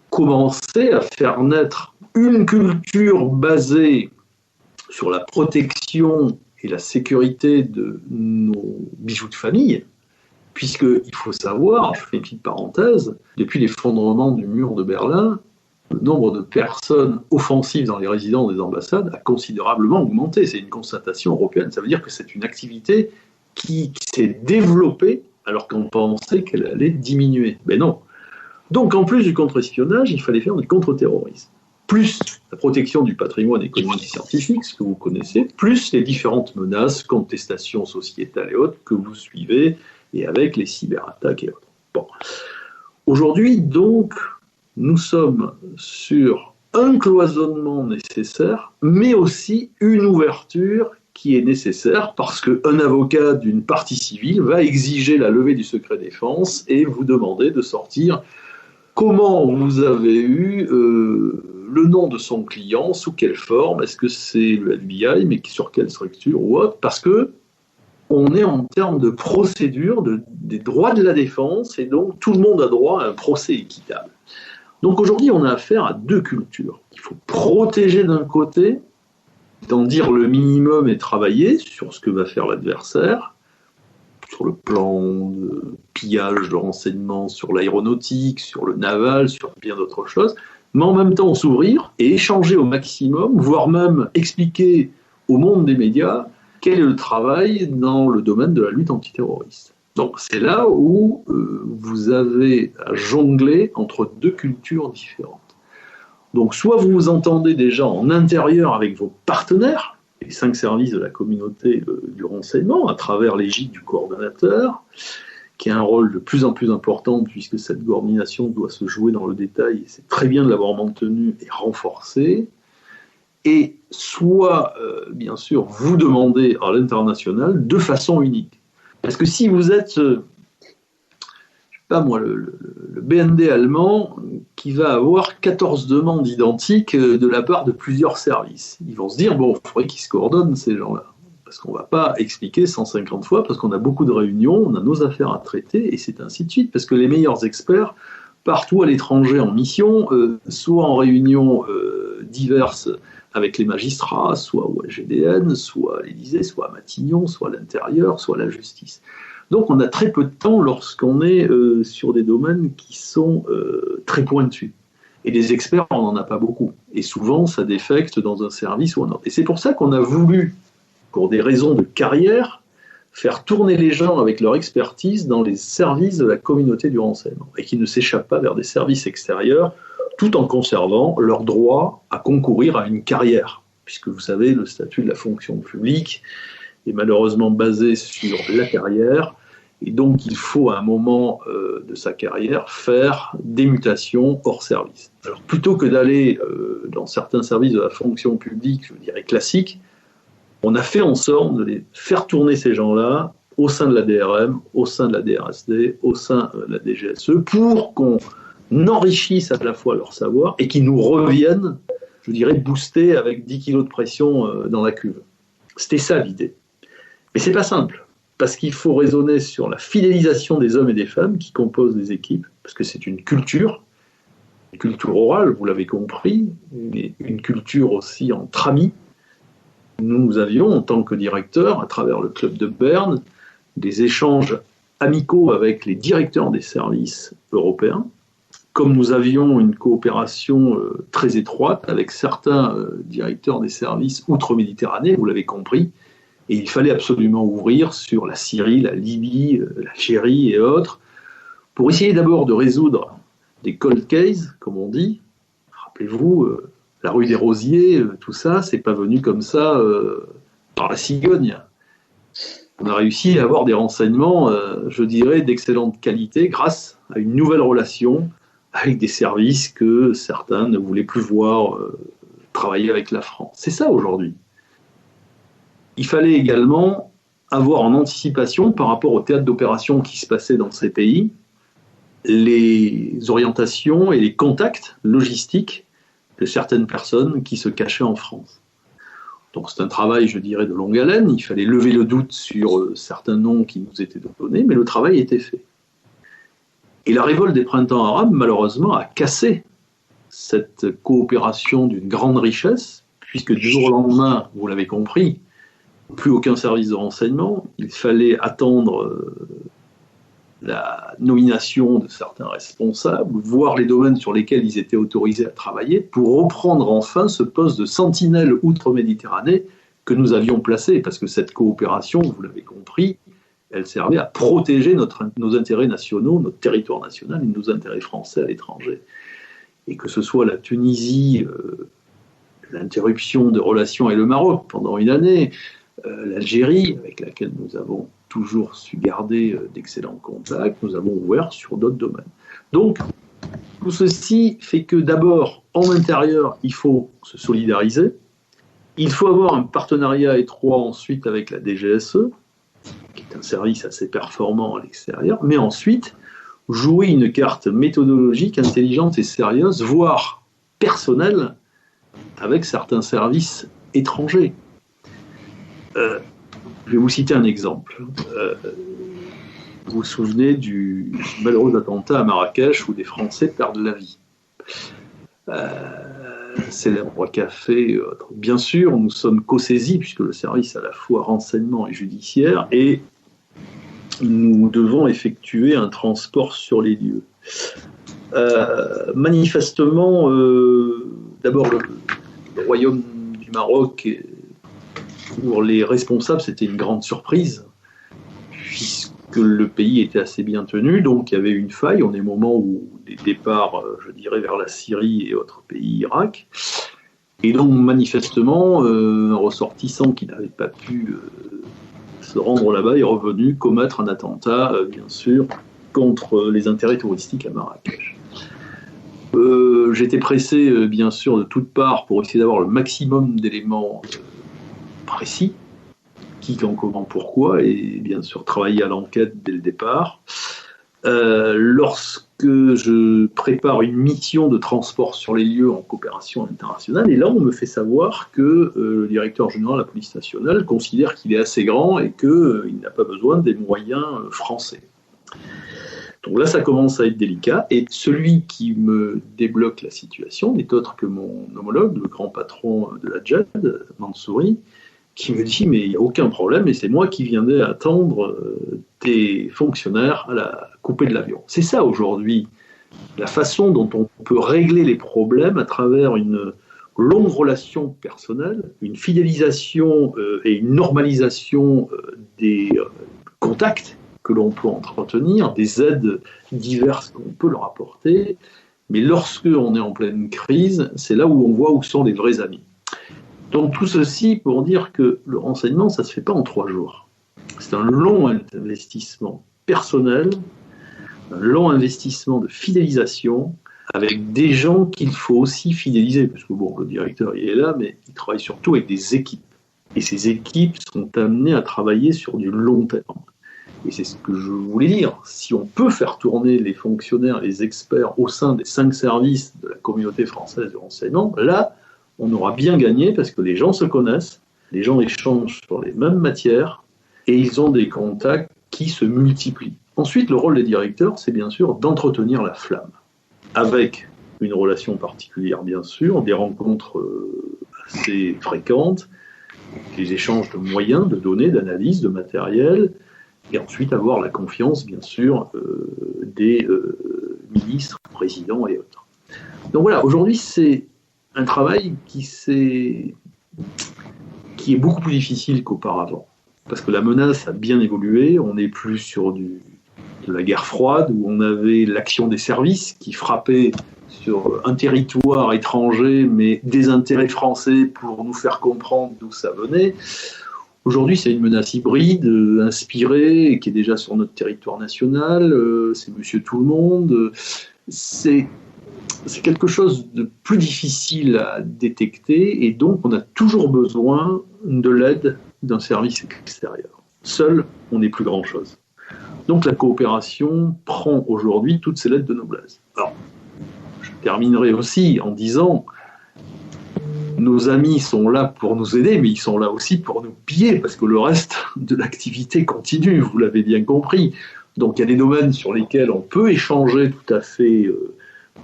Speaker 4: commencer à faire naître une culture basée sur la protection et la sécurité de nos bijoux de famille, puisqu'il faut savoir, je fais une petite parenthèse, depuis l'effondrement du mur de Berlin, le nombre de personnes offensives dans les résidences des ambassades a considérablement augmenté. C'est une constatation européenne. Ça veut dire que c'est une activité qui s'est développée alors qu'on pensait qu'elle allait diminuer. Mais non. Donc, en plus du contre-espionnage, il fallait faire du contre-terrorisme. Plus la protection du patrimoine économique et scientifique, ce que vous connaissez, plus les différentes menaces, contestations sociétales et autres que vous suivez, et avec les cyberattaques et autres. Bon. Aujourd'hui, donc, nous sommes sur un cloisonnement nécessaire, mais aussi une ouverture qui est nécessaire parce qu'un avocat d'une partie civile va exiger la levée du secret défense et vous demander de sortir comment vous avez eu le nom de son client, sous quelle forme, est-ce que c'est le FBI, mais sur quelle structure ou autre, parce que on est en termes de procédure, des droits de la défense, et donc tout le monde a droit à un procès équitable. Donc aujourd'hui, on a affaire à deux cultures. Il faut protéger d'un côté, d'en dire le minimum et travailler sur ce que va faire l'adversaire, sur le plan de pillage de renseignements, sur l'aéronautique, sur le naval, sur bien d'autres choses, mais en même temps s'ouvrir et échanger au maximum, voire même expliquer au monde des médias quel est le travail dans le domaine de la lutte antiterroriste. Donc c'est là où vous avez à jongler entre deux cultures différentes. Donc soit vous vous entendez déjà en intérieur avec vos partenaires, les 5 services de la communauté du renseignement, à travers l'égide du coordonnateur, qui a un rôle de plus en plus important puisque cette coordination doit se jouer dans le détail, et c'est très bien de l'avoir maintenue et renforcée. Et soit, bien sûr, vous demandez à l'international de façon unique. Parce que si vous êtes, je sais pas moi, le BND allemand qui va avoir 14 demandes identiques de la part de plusieurs services, ils vont se dire, bon, il faudrait qu'ils se coordonnent, ces gens-là. Parce qu'on ne va pas expliquer 150 fois, parce qu'on a beaucoup de réunions, on a nos affaires à traiter, et c'est ainsi de suite. Parce que les meilleurs experts, partout à l'étranger en mission, soit en réunions diverses, avec les magistrats, soit au GDN, soit à l'Élysée, soit à Matignon, soit à l'intérieur, soit à la justice. Donc on a très peu de temps lorsqu'on est sur des domaines qui sont très pointus. Et des experts, on n'en a pas beaucoup. Et souvent, ça défecte dans un service ou un autre. Et c'est pour ça qu'on a voulu, pour des raisons de carrière, faire tourner les gens avec leur expertise dans les services de la communauté du renseignement et qui ne s'échappent pas vers des services extérieurs, tout en conservant leur droit à concourir à une carrière. Puisque vous savez, le statut de la fonction publique est malheureusement basé sur la carrière, et donc il faut à un moment de sa carrière faire des mutations hors service. Alors plutôt que d'aller dans certains services de la fonction publique, je dirais classique, on a fait en sorte de les faire tourner ces gens-là au sein de la DRM, au sein de la DRSD, au sein de la DGSE, pour qu'on enrichissent à la fois leur savoir et qui nous reviennent, je dirais, boostés avec 10 kilos de pression dans la cuve. C'était ça l'idée. Mais c'est pas simple, parce qu'il faut raisonner sur la fidélisation des hommes et des femmes qui composent les équipes, parce que c'est une culture orale, vous l'avez compris, mais une culture aussi entre amis. Nous avions, en tant que directeur, à travers le club de Berne, des échanges amicaux avec les directeurs des services européens. Comme nous avions une coopération très étroite avec certains directeurs des services outre-Méditerranée, vous l'avez compris, et il fallait absolument ouvrir sur la Syrie, la Libye, l'Algérie et autres, pour essayer d'abord de résoudre des cold cases, comme on dit. Rappelez-vous, la rue des Rosiers, tout ça, c'est pas venu comme ça par la cigogne. on a réussi à avoir des renseignements, je dirais, d'excellente qualité grâce à une nouvelle relation avec des services que certains ne voulaient plus voir travailler avec la France. C'est ça aujourd'hui. Il fallait également avoir en anticipation par rapport au théâtre d'opération qui se passait dans ces pays, les orientations et les contacts logistiques de certaines personnes qui se cachaient en France. Donc c'est un travail, je dirais, de longue haleine. Il fallait lever le doute sur certains noms qui nous étaient donnés, mais le travail était fait. Et la révolte des printemps arabes, malheureusement, a cassé cette coopération d'une grande richesse, puisque du jour au lendemain, vous l'avez compris, plus aucun service de renseignement. Il fallait attendre la nomination de certains responsables, voir les domaines sur lesquels ils étaient autorisés à travailler, pour reprendre enfin ce poste de sentinelle outre-Méditerranée que nous avions placé, parce que cette coopération, vous l'avez compris, elle servait à protéger nos intérêts nationaux, notre territoire national et nos intérêts français à l'étranger. Et que ce soit la Tunisie, l'interruption de relations avec le Maroc pendant une année, l'Algérie, avec laquelle nous avons toujours su garder d'excellents contacts, nous avons ouvert sur d'autres domaines. Donc, tout ceci fait que d'abord, en intérieur, il faut se solidariser, il faut avoir un partenariat étroit ensuite avec la DGSE, qui est un service assez performant à l'extérieur, mais ensuite, jouer une carte méthodologique, intelligente et sérieuse, voire personnelle, avec certains services étrangers. Je vais vous citer un exemple. Vous vous souvenez du malheureux attentat à Marrakech où des Français perdent la vie. Célèbre café, bien sûr, nous sommes co-saisis puisque le service à la fois renseignement et judiciaire et nous devons effectuer un transport sur les lieux. Manifestement, d'abord le Royaume du Maroc, pour les responsables, c'était une grande surprise, puisque le pays était assez bien tenu, donc il y avait une faille. On est au moment où des départs, je dirais, vers la Syrie et autres pays, Irak. Et donc, manifestement, un ressortissant qui n'avait pas pu se rendre là-bas est revenu commettre un attentat, bien sûr, contre les intérêts touristiques à Marrakech. J'étais pressé, bien sûr, de toutes parts pour essayer d'avoir le maximum d'éléments précis, qui, quand, comment, pourquoi, et bien sûr travailler à l'enquête dès le départ. Lorsque je prépare une mission de transport sur les lieux en coopération internationale, et là on me fait savoir que le directeur général de la police nationale considère qu'il est assez grand et qu'il n'a pas besoin des moyens français. Donc là ça commence à être délicat, et celui qui me débloque la situation n'est autre que mon homologue, le grand patron de la JED, Mansouri, qui me dit « mais il n'y a aucun problème, et c'est moi qui viendrai attendre tes fonctionnaires à la coupée de l'avion ». C'est ça aujourd'hui, la façon dont on peut régler les problèmes à travers une longue relation personnelle, une fidélisation et une normalisation des contacts que l'on peut entretenir, des aides diverses qu'on peut leur apporter, mais lorsque on est en pleine crise, c'est là où on voit où sont les vrais amis. Donc tout ceci pour dire que le renseignement, ça ne se fait pas en 3 jours. C'est un long investissement personnel, un long investissement de fidélisation, avec des gens qu'il faut aussi fidéliser, parce que bon, le directeur il est là, mais il travaille surtout avec des équipes. Et ces équipes sont amenées à travailler sur du long terme. Et c'est ce que je voulais dire. Si on peut faire tourner les fonctionnaires, les experts au sein des 5 services de la communauté française de renseignement, là, on aura bien gagné parce que les gens se connaissent, les gens échangent sur les mêmes matières et ils ont des contacts qui se multiplient. Ensuite, le rôle des directeurs, c'est bien sûr d'entretenir la flamme, avec une relation particulière, bien sûr, des rencontres assez fréquentes, des échanges de moyens, de données, d'analyse, de matériel, et ensuite avoir la confiance, bien sûr, des ministres, présidents et autres. Donc voilà, aujourd'hui, c'est un travail qui est beaucoup plus difficile qu'auparavant. Parce que la menace a bien évolué, on n'est plus sur de la guerre froide, où on avait l'action des services qui frappaient sur un territoire étranger, mais des intérêts français pour nous faire comprendre d'où ça venait. Aujourd'hui, c'est une menace hybride, inspirée, qui est déjà sur notre territoire national. C'est Monsieur Tout-le-Monde. C'est quelque chose de plus difficile à détecter, et donc on a toujours besoin de l'aide d'un service extérieur. Seul, on n'est plus grand-chose. Donc la coopération prend aujourd'hui toutes ses lettres de noblesse. Alors, je terminerai aussi en disant, nos amis sont là pour nous aider, mais ils sont là aussi pour nous piller, parce que le reste de l'activité continue, vous l'avez bien compris. Donc il y a des domaines sur lesquels on peut échanger tout à fait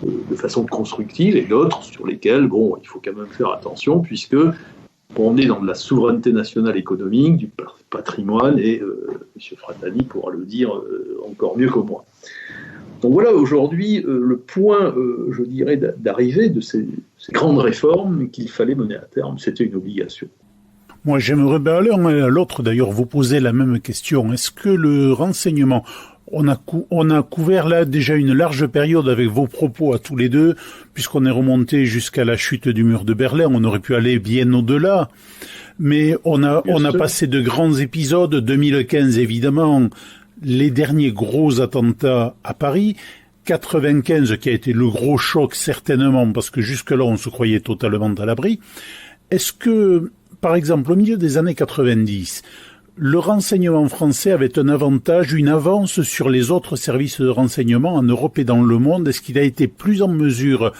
Speaker 4: de façon constructive, et d'autres sur lesquels, il faut quand même faire attention, puisque on est dans de la souveraineté nationale économique, du patrimoine, et M. Fratani pourra le dire encore mieux que moi. Donc voilà aujourd'hui le point, je dirais, d'arrivée de ces grandes réformes qu'il fallait mener à terme. C'était une obligation.
Speaker 2: Moi, j'aimerais bien l'un et l'autre, d'ailleurs, vous poser la même question. Est-ce que le renseignement, on a couvert là déjà une large période avec vos propos à tous les deux, puisqu'on est remonté jusqu'à la chute du mur de Berlin, on aurait pu aller bien au-delà. Mais on a passé de grands épisodes, 2015 évidemment, les derniers gros attentats à Paris, 95 qui a été le gros choc certainement, parce que jusque-là on se croyait totalement à l'abri. Est-ce que, par exemple, au milieu des années 90, le renseignement français avait un avantage, une avance sur les autres services de renseignement en Europe et dans le monde? Est-ce qu'il a été plus en mesure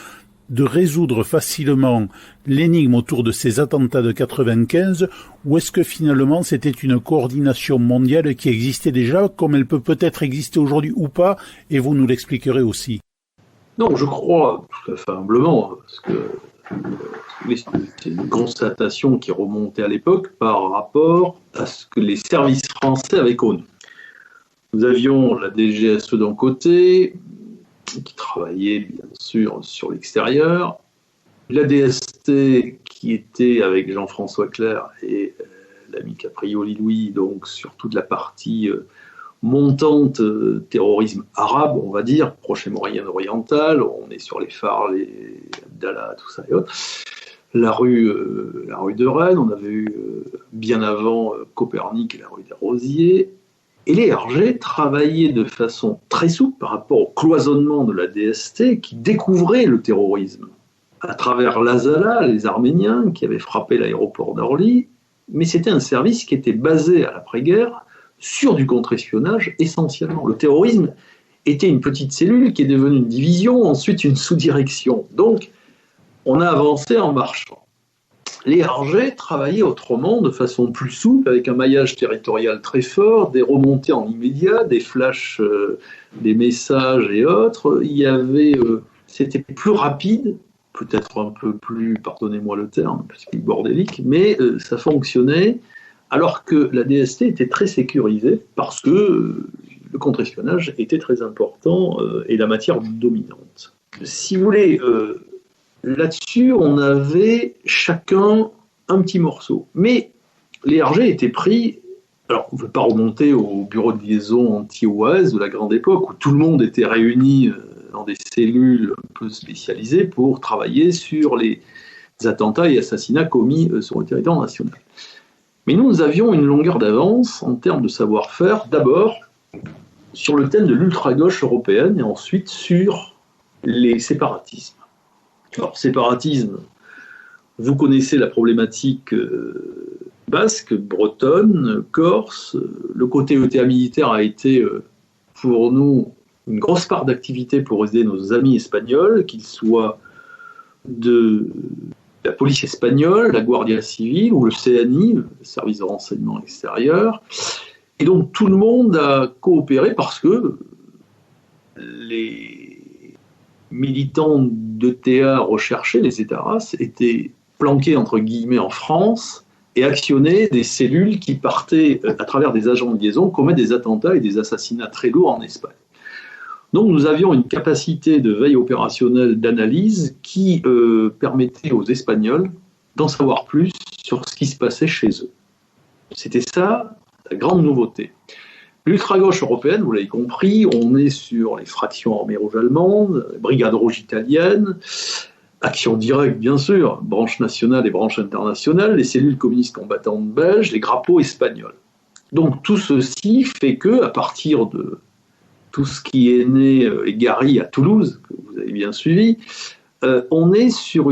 Speaker 2: de résoudre facilement l'énigme autour de ces attentats de 95, ou est-ce que finalement c'était une coordination mondiale qui existait déjà, comme elle peut peut-être exister aujourd'hui ou pas, et vous nous l'expliquerez aussi?
Speaker 4: Non, je crois tout à fait humblement, parce que c'est une constatation qui remontait à l'époque par rapport à ce que les services français avaient connu. Nous avions la DGSE d'un côté, qui travaillait bien sûr sur l'extérieur, la DST qui était avec Jean-François Clerc et l'ami Caprioli-Louis, donc sur toute la partie montante terrorisme arabe, on va dire, Proche-Orient oriental, on est sur les phares, les Abdallah, tout ça et autres. La rue de Rennes, on avait eu bien avant Copernic et la rue des Rosiers. Et les RG travaillaient de façon très souple par rapport au cloisonnement de la DST qui découvrait le terrorisme à travers l'Azala, les Arméniens qui avaient frappé l'aéroport d'Orly, mais c'était un service qui était basé à l'après-guerre sur du contre-espionnage essentiellement. Le terrorisme était une petite cellule qui est devenue une division, ensuite une sous-direction. Donc, on a avancé en marchant. Les RG travaillaient autrement, de façon plus souple, avec un maillage territorial très fort, des remontées en immédiat, des flashs, des messages et autres. C'était plus rapide, peut-être un peu plus, pardonnez-moi le terme, parce qu'il est bordélique, mais ça fonctionnait, alors que la DST était très sécurisée, parce que le contre-espionnage était très important et la matière dominante. Si vous voulez... Là-dessus, on avait chacun un petit morceau. Mais les RG étaient pris, alors on ne veut pas remonter au bureau de liaison anti-OAS de la grande époque, où tout le monde était réuni dans des cellules un peu spécialisées pour travailler sur les attentats et assassinats commis sur le territoire national. Mais nous avions une longueur d'avance en termes de savoir-faire, d'abord sur le thème de l'ultra-gauche européenne et ensuite sur les séparatismes. Alors, séparatisme, vous connaissez la problématique basque, bretonne, corse. Le côté ETA militaire a été pour nous une grosse part d'activité pour aider nos amis espagnols, qu'ils soient de la police espagnole, la Guardia Civile ou le CNI, le service de renseignement extérieur. Et donc tout le monde a coopéré parce que les militants d'ETA recherchés, les ETARAS, étaient planqués entre guillemets en France et actionnaient des cellules qui partaient à travers des agents de liaison commettre des attentats et des assassinats très lourds en Espagne. Donc nous avions une capacité de veille opérationnelle d'analyse qui permettait aux Espagnols d'en savoir plus sur ce qui se passait chez eux. C'était ça la grande nouveauté. L'ultra-gauche européenne, vous l'avez compris, on est sur les fractions armées rouges allemandes, brigades rouges italiennes, Action directe, bien sûr, branche nationale et branche internationale, les cellules communistes combattantes belges, les grappots espagnols. Donc tout ceci fait que, à partir de tout ce qui est né et Gary à Toulouse, que vous avez bien suivi, on est sur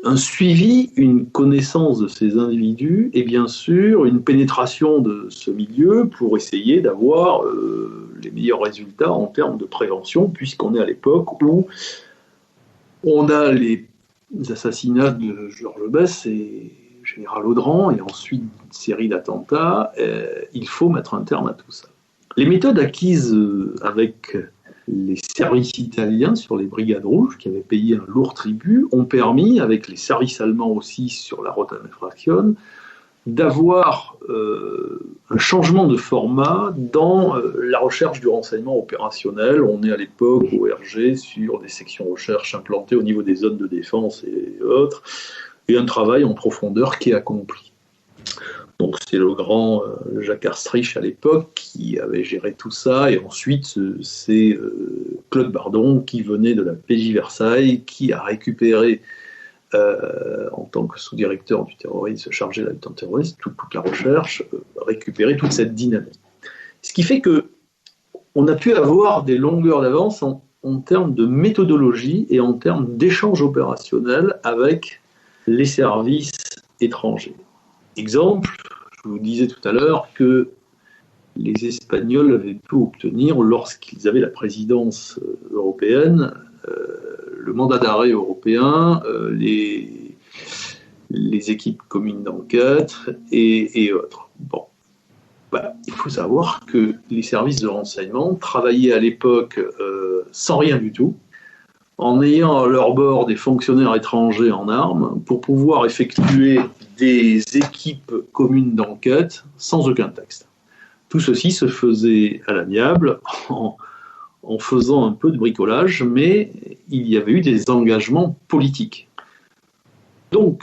Speaker 4: un suivi, une connaissance de ces individus et bien sûr une pénétration de ce milieu pour essayer d'avoir les meilleurs résultats en termes de prévention, puisqu'on est à l'époque où on a les assassinats de Georges Besse et général Audran, et ensuite une série d'attentats. Il faut mettre un terme à tout ça. Les méthodes acquises avec les services italiens sur les brigades rouges, qui avaient payé un lourd tribut, ont permis, avec les services allemands aussi sur la Rotanfraktion, d'avoir un changement de format dans la recherche du renseignement opérationnel. On est à l'époque au RG sur des sections recherche implantées au niveau des zones de défense et autres, et un travail en profondeur qui est accompli. Donc c'est le grand Jacques Arstrich à l'époque qui avait géré tout ça, et ensuite c'est Claude Bardon qui venait de la PJ Versailles, qui a récupéré en tant que sous-directeur du terrorisme, chargé de la lutte antiterroriste, toute la recherche, récupérer toute cette dynamique. Ce qui fait que on a pu avoir des longueurs d'avance en termes de méthodologie et en termes d'échange opérationnel avec les services étrangers. Exemple, je vous disais tout à l'heure que les Espagnols avaient pu obtenir, lorsqu'ils avaient la présidence européenne, le mandat d'arrêt européen, les équipes communes d'enquête et autres. Bon. Il faut savoir que les services de renseignement travaillaient à l'époque sans rien du tout, en ayant à leur bord des fonctionnaires étrangers en armes pour pouvoir effectuer des équipes communes d'enquête sans aucun texte. Tout ceci se faisait à l'amiable, en faisant un peu de bricolage, mais il y avait eu des engagements politiques. Donc,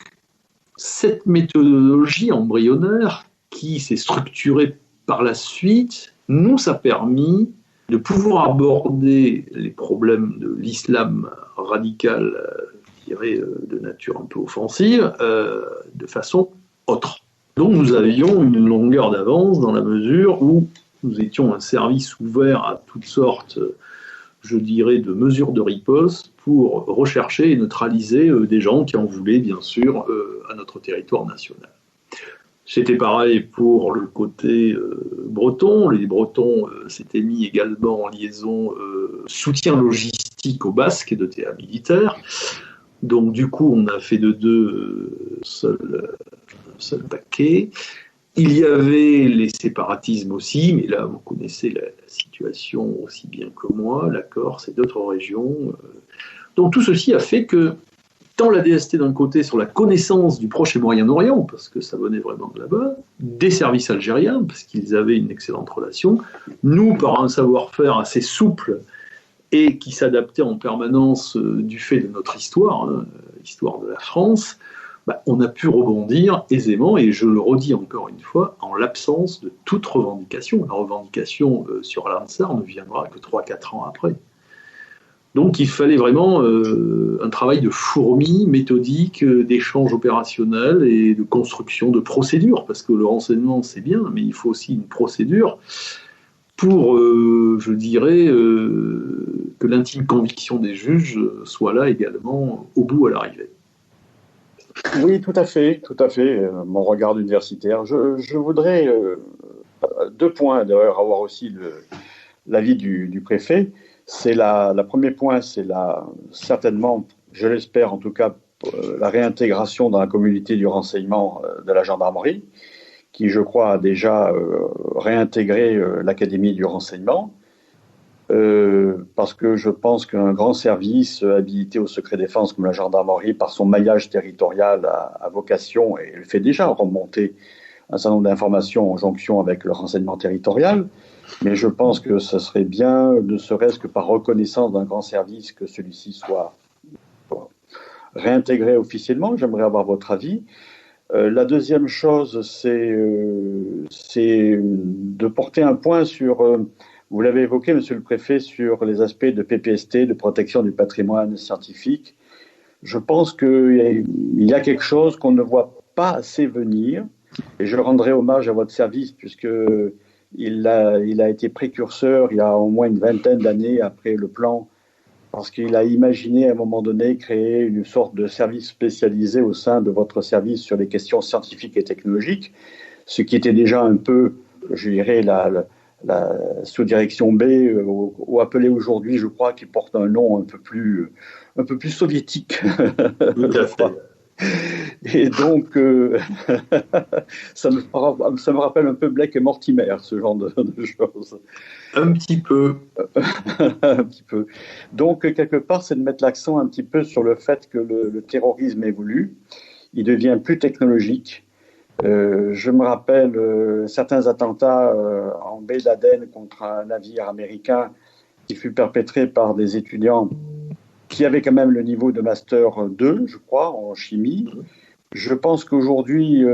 Speaker 4: cette méthodologie embryonnaire qui s'est structurée par la suite nous a permis de pouvoir aborder les problèmes de l'islam radical, je dirais, de nature un peu offensive, de façon autre. Donc nous avions une longueur d'avance dans la mesure où nous étions un service ouvert à toutes sortes, je dirais, de mesures de riposte pour rechercher et neutraliser des gens qui en voulaient, bien sûr, à notre territoire national. C'était pareil pour le côté breton. Les Bretons s'étaient mis également en liaison soutien logistique aux Basques de théâtre militaire. Donc du coup, on a fait de deux seul paquet. Il y avait les séparatismes aussi, mais là, vous connaissez la situation aussi bien que moi, la Corse et d'autres régions. Donc tout ceci a fait que, tant la DST d'un côté sur la connaissance du Proche et Moyen-Orient, parce que ça venait vraiment de là-bas, des services algériens, parce qu'ils avaient une excellente relation, nous, par un savoir-faire assez souple et qui s'adaptait en permanence du fait de notre histoire, l'histoire de la France, on a pu rebondir aisément, et je le redis encore une fois, en l'absence de toute revendication. La revendication sur l'Ansar ne viendra que 3-4 ans après. Donc il fallait vraiment un travail de fourmi méthodique, d'échange opérationnel et de construction de procédures, parce que le renseignement c'est bien, mais il faut aussi une procédure pour, je dirais, que l'intime conviction des juges soit là également au bout à l'arrivée.
Speaker 5: Oui, tout à fait, mon regard universitaire. Je voudrais, 2 points d'ailleurs, avoir aussi l'avis du préfet. C'est le premier point, c'est certainement, je l'espère en tout cas, la réintégration dans la communauté du renseignement de la gendarmerie, qui je crois a déjà réintégré l'Académie du renseignement, parce que je pense qu'un grand service habilité au secret défense comme la gendarmerie, par son maillage territorial, a vocation, et elle fait déjà remonter un certain nombre d'informations en jonction avec le renseignement territorial. Mais je pense que ce serait bien, ne serait-ce que par reconnaissance d'un grand service, que celui-ci soit réintégré officiellement. J'aimerais avoir votre avis. La deuxième chose, c'est de porter un point sur, vous l'avez évoqué, monsieur le préfet, sur les aspects de PPST, de protection du patrimoine scientifique. Je pense qu'il y a quelque chose qu'on ne voit pas assez venir, et je rendrai hommage à votre service, puisqu'il a été précurseur il y a au moins une vingtaine d'années après le plan, parce qu'il a imaginé à un moment donné créer une sorte de service spécialisé au sein de votre service sur les questions scientifiques et technologiques, ce qui était déjà un peu, je dirais, la sous-direction B, ou appelée aujourd'hui, je crois, qui porte un nom un peu plus soviétique.
Speaker 4: Tout à fait.
Speaker 5: Et donc, ça me rappelle un peu Blake et Mortimer, ce genre de choses.
Speaker 4: Un petit peu.
Speaker 5: Un petit peu. Donc, quelque part, c'est de mettre l'accent un petit peu sur le fait que le terrorisme évolue. Il devient plus technologique. Je me rappelle certains attentats en baie d'Aden contre un navire américain qui fut perpétré par des étudiants qui avaient quand même le niveau de Master 2, je crois, en chimie. Je pense qu'aujourd'hui,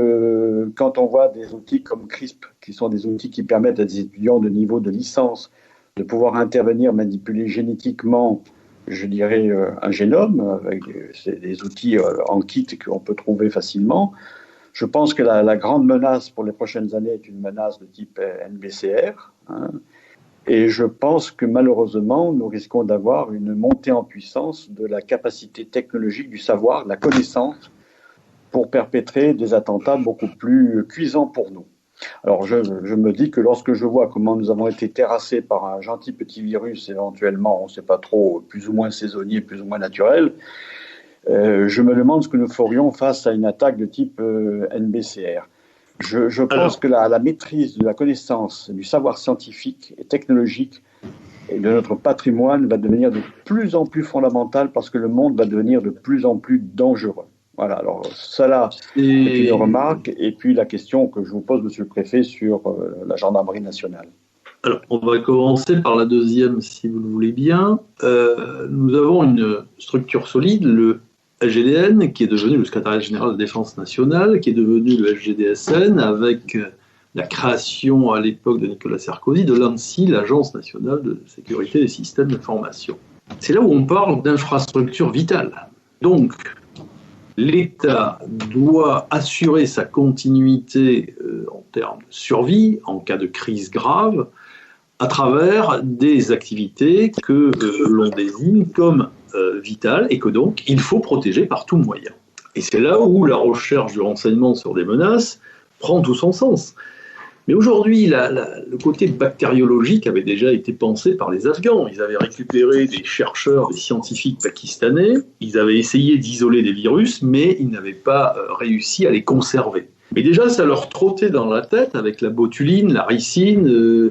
Speaker 5: quand on voit des outils comme CRISP, qui sont des outils qui permettent à des étudiants de niveau de licence de pouvoir intervenir, manipuler génétiquement, je dirais, un génome, avec des outils en kit qu'on peut trouver facilement, je pense que la grande menace pour les prochaines années est une menace de type NBCR. Hein. Et je pense que malheureusement, nous risquons d'avoir une montée en puissance de la capacité technologique, du savoir, de la connaissance, pour perpétrer des attentats beaucoup plus cuisants pour nous. Alors je me dis que lorsque je vois comment nous avons été terrassés par un gentil petit virus, éventuellement, on ne sait pas trop, plus ou moins saisonnier, plus ou moins naturel, je me demande ce que nous ferions face à une attaque de type NBCR. Je pense que la maîtrise de la connaissance, du savoir scientifique et technologique et de notre patrimoine va devenir de plus en plus fondamentale parce que le monde va devenir de plus en plus dangereux. Voilà, alors ça là, c'est une remarque. Et puis la question que je vous pose, monsieur le préfet, sur la gendarmerie nationale.
Speaker 4: Alors, on va commencer par la deuxième, si vous le voulez bien. Nous avons une structure solide, le SGDN, qui est devenu le secrétariat général de défense nationale, qui est devenu le SGDSN, avec la création à l'époque de Nicolas Sarkozy de l'ANSSI, l'Agence nationale de sécurité des systèmes d'information. C'est là où on parle d'infrastructures vitales. Donc, l'État doit assurer sa continuité en termes de survie, en cas de crise grave, à travers des activités que l'on désigne comme vitales et que donc il faut protéger par tout moyen. Et c'est là où la recherche du renseignement sur des menaces prend tout son sens. Mais aujourd'hui, le côté bactériologique avait déjà été pensé par les Afghans. Ils avaient récupéré des chercheurs, des scientifiques pakistanais, ils avaient essayé d'isoler des virus, mais ils n'avaient pas réussi à les conserver. Mais déjà, ça leur trottait dans la tête avec la botuline, la ricine,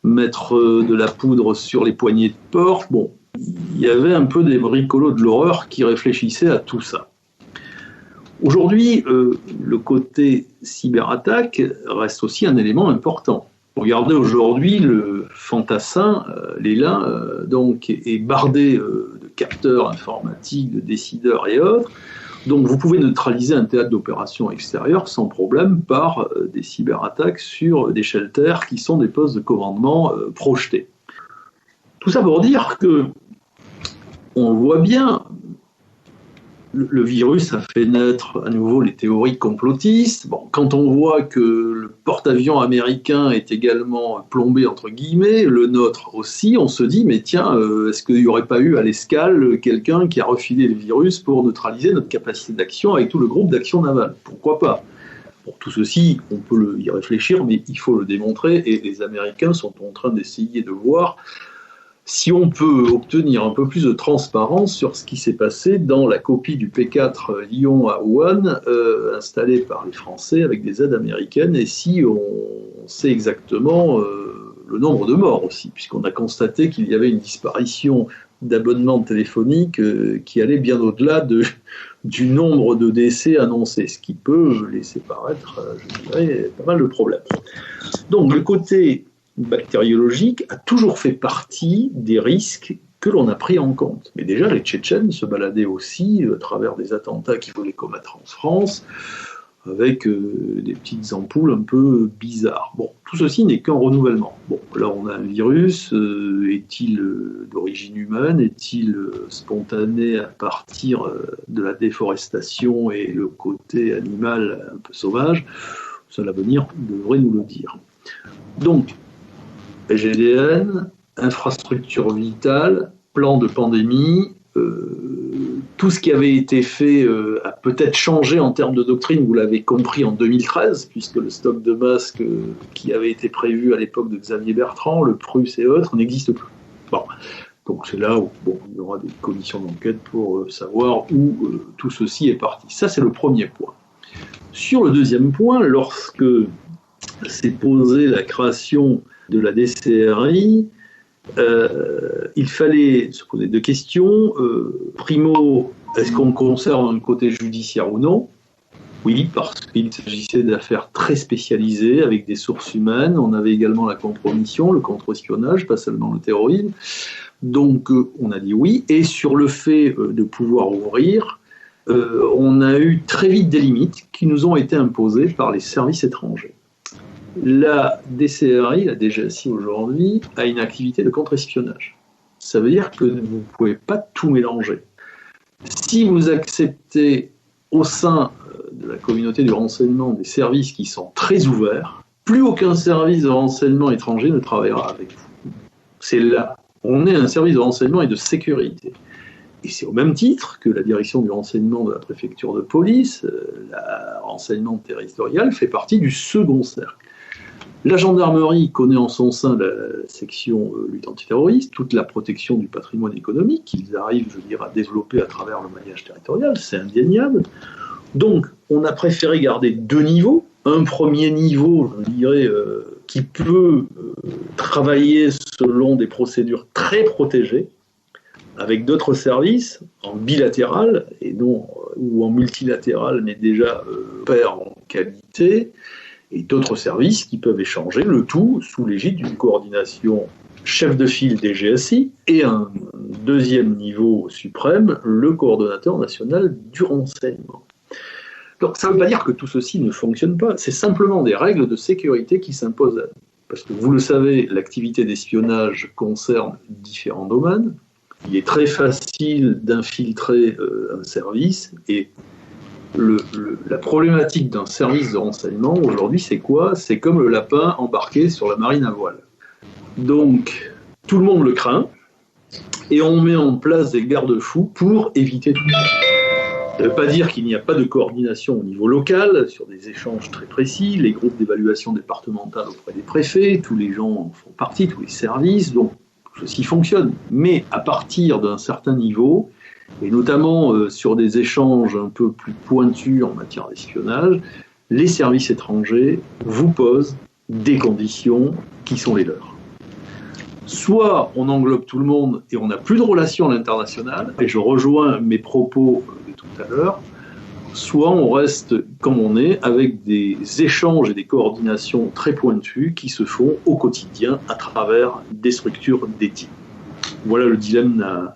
Speaker 4: mettre de la poudre sur les poignées de porte. Bon, il y avait un peu des bricolos de l'horreur qui réfléchissaient à tout ça. Aujourd'hui, le côté cyberattaque reste aussi un élément important. Regardez aujourd'hui, le fantassin, l'ELIN, donc, est bardé de capteurs informatiques, de décideurs et autres. Donc vous pouvez neutraliser un théâtre d'opération extérieur sans problème par des cyberattaques sur des shelters qui sont des postes de commandement projetés. Tout ça pour dire que on voit bien, le virus a fait naître à nouveau les théories complotistes. Bon, quand on voit que le porte-avions américain est également plombé, entre guillemets, le nôtre aussi, on se dit, mais tiens, est-ce qu'il n'y aurait pas eu à l'escale quelqu'un qui a refilé le virus pour neutraliser notre capacité d'action avec tout le groupe d'action navale? Pourquoi pas? Bon, tout ceci, on peut y réfléchir, mais il faut le démontrer, et les Américains sont en train d'essayer de voir si on peut obtenir un peu plus de transparence sur ce qui s'est passé dans la copie du P4 Lyon à Wuhan, installée par les Français avec des aides américaines, et si on sait exactement le nombre de morts aussi, puisqu'on a constaté qu'il y avait une disparition d'abonnements téléphoniques qui allait bien au-delà du nombre de décès annoncés, ce qui peut laisser paraître, je dirais, pas mal de problèmes. Donc le côté bactériologique a toujours fait partie des risques que l'on a pris en compte. Mais déjà, les Tchétchènes se baladaient aussi à travers des attentats qu'ils voulaient commettre en France, avec des petites ampoules un peu bizarres. Bon, tout ceci n'est qu'un renouvellement. Bon, là on a un virus, est-il d'origine humaine, est-il spontané à partir de la déforestation et le côté animal un peu sauvage? Ça, l'avenir devrait nous le dire. Donc, PGDN, infrastructure vitale, plan de pandémie, tout ce qui avait été fait a peut-être changé en termes de doctrine, vous l'avez compris en 2013, puisque le stock de masques qui avait été prévu à l'époque de Xavier Bertrand, le Prus et autres, n'existe plus. Bon. Donc c'est là où il y aura des commissions d'enquête pour savoir où tout ceci est parti. Ça, c'est le premier point. Sur le deuxième point, lorsque s'est posée la création de la DCRI, il fallait se poser deux questions. Primo, est-ce qu'on conserve un côté judiciaire ou non? Oui, parce qu'il s'agissait d'affaires très spécialisées avec des sources humaines. On avait également la compromission, le contre-espionnage, pas seulement le terrorisme. Donc on a dit oui. Et sur le fait de pouvoir ouvrir, on a eu très vite des limites qui nous ont été imposées par les services étrangers. La DCRI, la DGSI aujourd'hui, a une activité de contre-espionnage. Ça veut dire que vous ne pouvez pas tout mélanger. Si vous acceptez au sein de la communauté du renseignement des services qui sont très ouverts, plus aucun service de renseignement étranger ne travaillera avec vous. C'est là. On est un service de renseignement et de sécurité. Et c'est au même titre que la direction du renseignement de la préfecture de police, le renseignement territorial fait partie du second cercle. La gendarmerie connaît en son sein la section lutte antiterroriste, toute la protection du patrimoine économique qu'ils arrivent, à développer à travers le maillage territorial, c'est indéniable. Donc, on a préféré garder deux niveaux. Un premier niveau, je dirais, qui peut travailler selon des procédures très protégées, avec d'autres services en bilatéral et non ou en multilatéral, mais déjà pairs en qualité, et d'autres services qui peuvent échanger, le tout sous l'égide d'une coordination chef de file des GSI et un deuxième niveau suprême, le coordonnateur national du renseignement. Donc ça ne veut pas dire que tout ceci ne fonctionne pas, c'est simplement des règles de sécurité qui s'imposent à nous. Parce que vous le savez, l'activité d'espionnage concerne différents domaines. Il est très facile d'infiltrer un service et la problématique d'un service de renseignement aujourd'hui, c'est quoi? C'est comme le lapin embarqué sur la marine à voile. Donc, tout le monde le craint et on met en place des garde-fous pour éviter tout ça. Ça ne veut pas dire qu'il n'y a pas de coordination au niveau local sur des échanges très précis, les groupes d'évaluation départementales auprès des préfets, tous les gens en font partie, tous les services, donc ceci fonctionne. Mais à partir d'un certain niveau, et notamment sur des échanges un peu plus pointus en matière d'espionnage, les services étrangers vous posent des conditions qui sont les leurs. Soit on englobe tout le monde et on n'a plus de relations à l'international, et je rejoins mes propos de tout à l'heure, soit on reste comme on est, avec des échanges et des coordinations très pointues qui se font au quotidien à travers des structures dédiées. Voilà le dilemme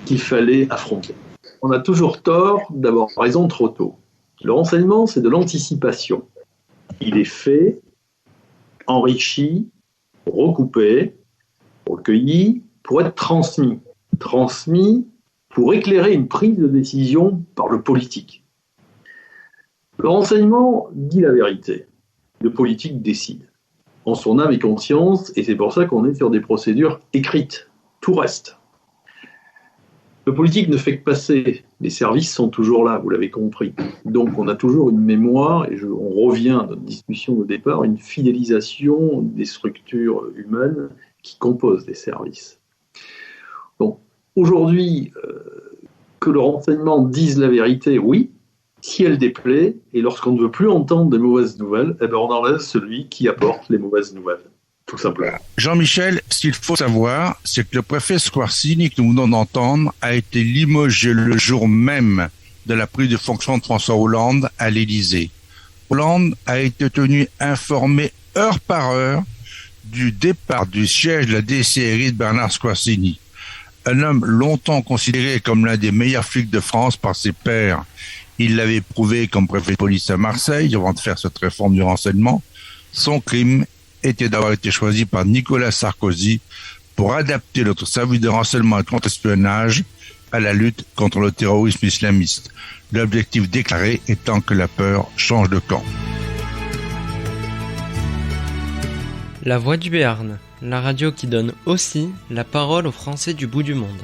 Speaker 4: qu'il fallait affronter. On a toujours tort d'avoir raison trop tôt. Le renseignement, c'est de l'anticipation. Il est fait, enrichi, recoupé, recueilli pour être transmis. Transmis pour éclairer une prise de décision par le politique. Le renseignement dit la vérité. Le politique décide. En son âme et conscience, et c'est pour ça qu'on est sur des procédures écrites. Tout reste. Le politique ne fait que passer. Les services sont toujours là, vous l'avez compris. Donc on a toujours une mémoire, et on revient à notre discussion au départ, une fidélisation des structures humaines qui composent les services. Donc aujourd'hui, que le renseignement dise la vérité, oui, si elle déplaît, et lorsqu'on ne veut plus entendre des mauvaises nouvelles, on enlève celui qui apporte les mauvaises nouvelles. Tout simplement.
Speaker 3: Jean-Michel, ce qu'il faut savoir, c'est que le préfet Squarcini, que nous venons d'entendre, a été limogé le jour même de la prise de fonction de François Hollande à l'Élysée. Hollande a été tenu informé heure par heure du départ du siège de la DCRI de Bernard Squarcini. Un homme longtemps considéré comme l'un des meilleurs flics de France par ses pairs Il l'avait prouvé comme préfet de police à Marseille avant de faire cette réforme du renseignement. Son crime était d'avoir été choisi par Nicolas Sarkozy pour adapter notre service de renseignement et de contre-espionnage à la lutte contre le terrorisme islamiste. L'objectif déclaré étant que la peur change de camp.
Speaker 1: La Voix du Béarn, la radio qui donne aussi la parole aux Français du bout du monde.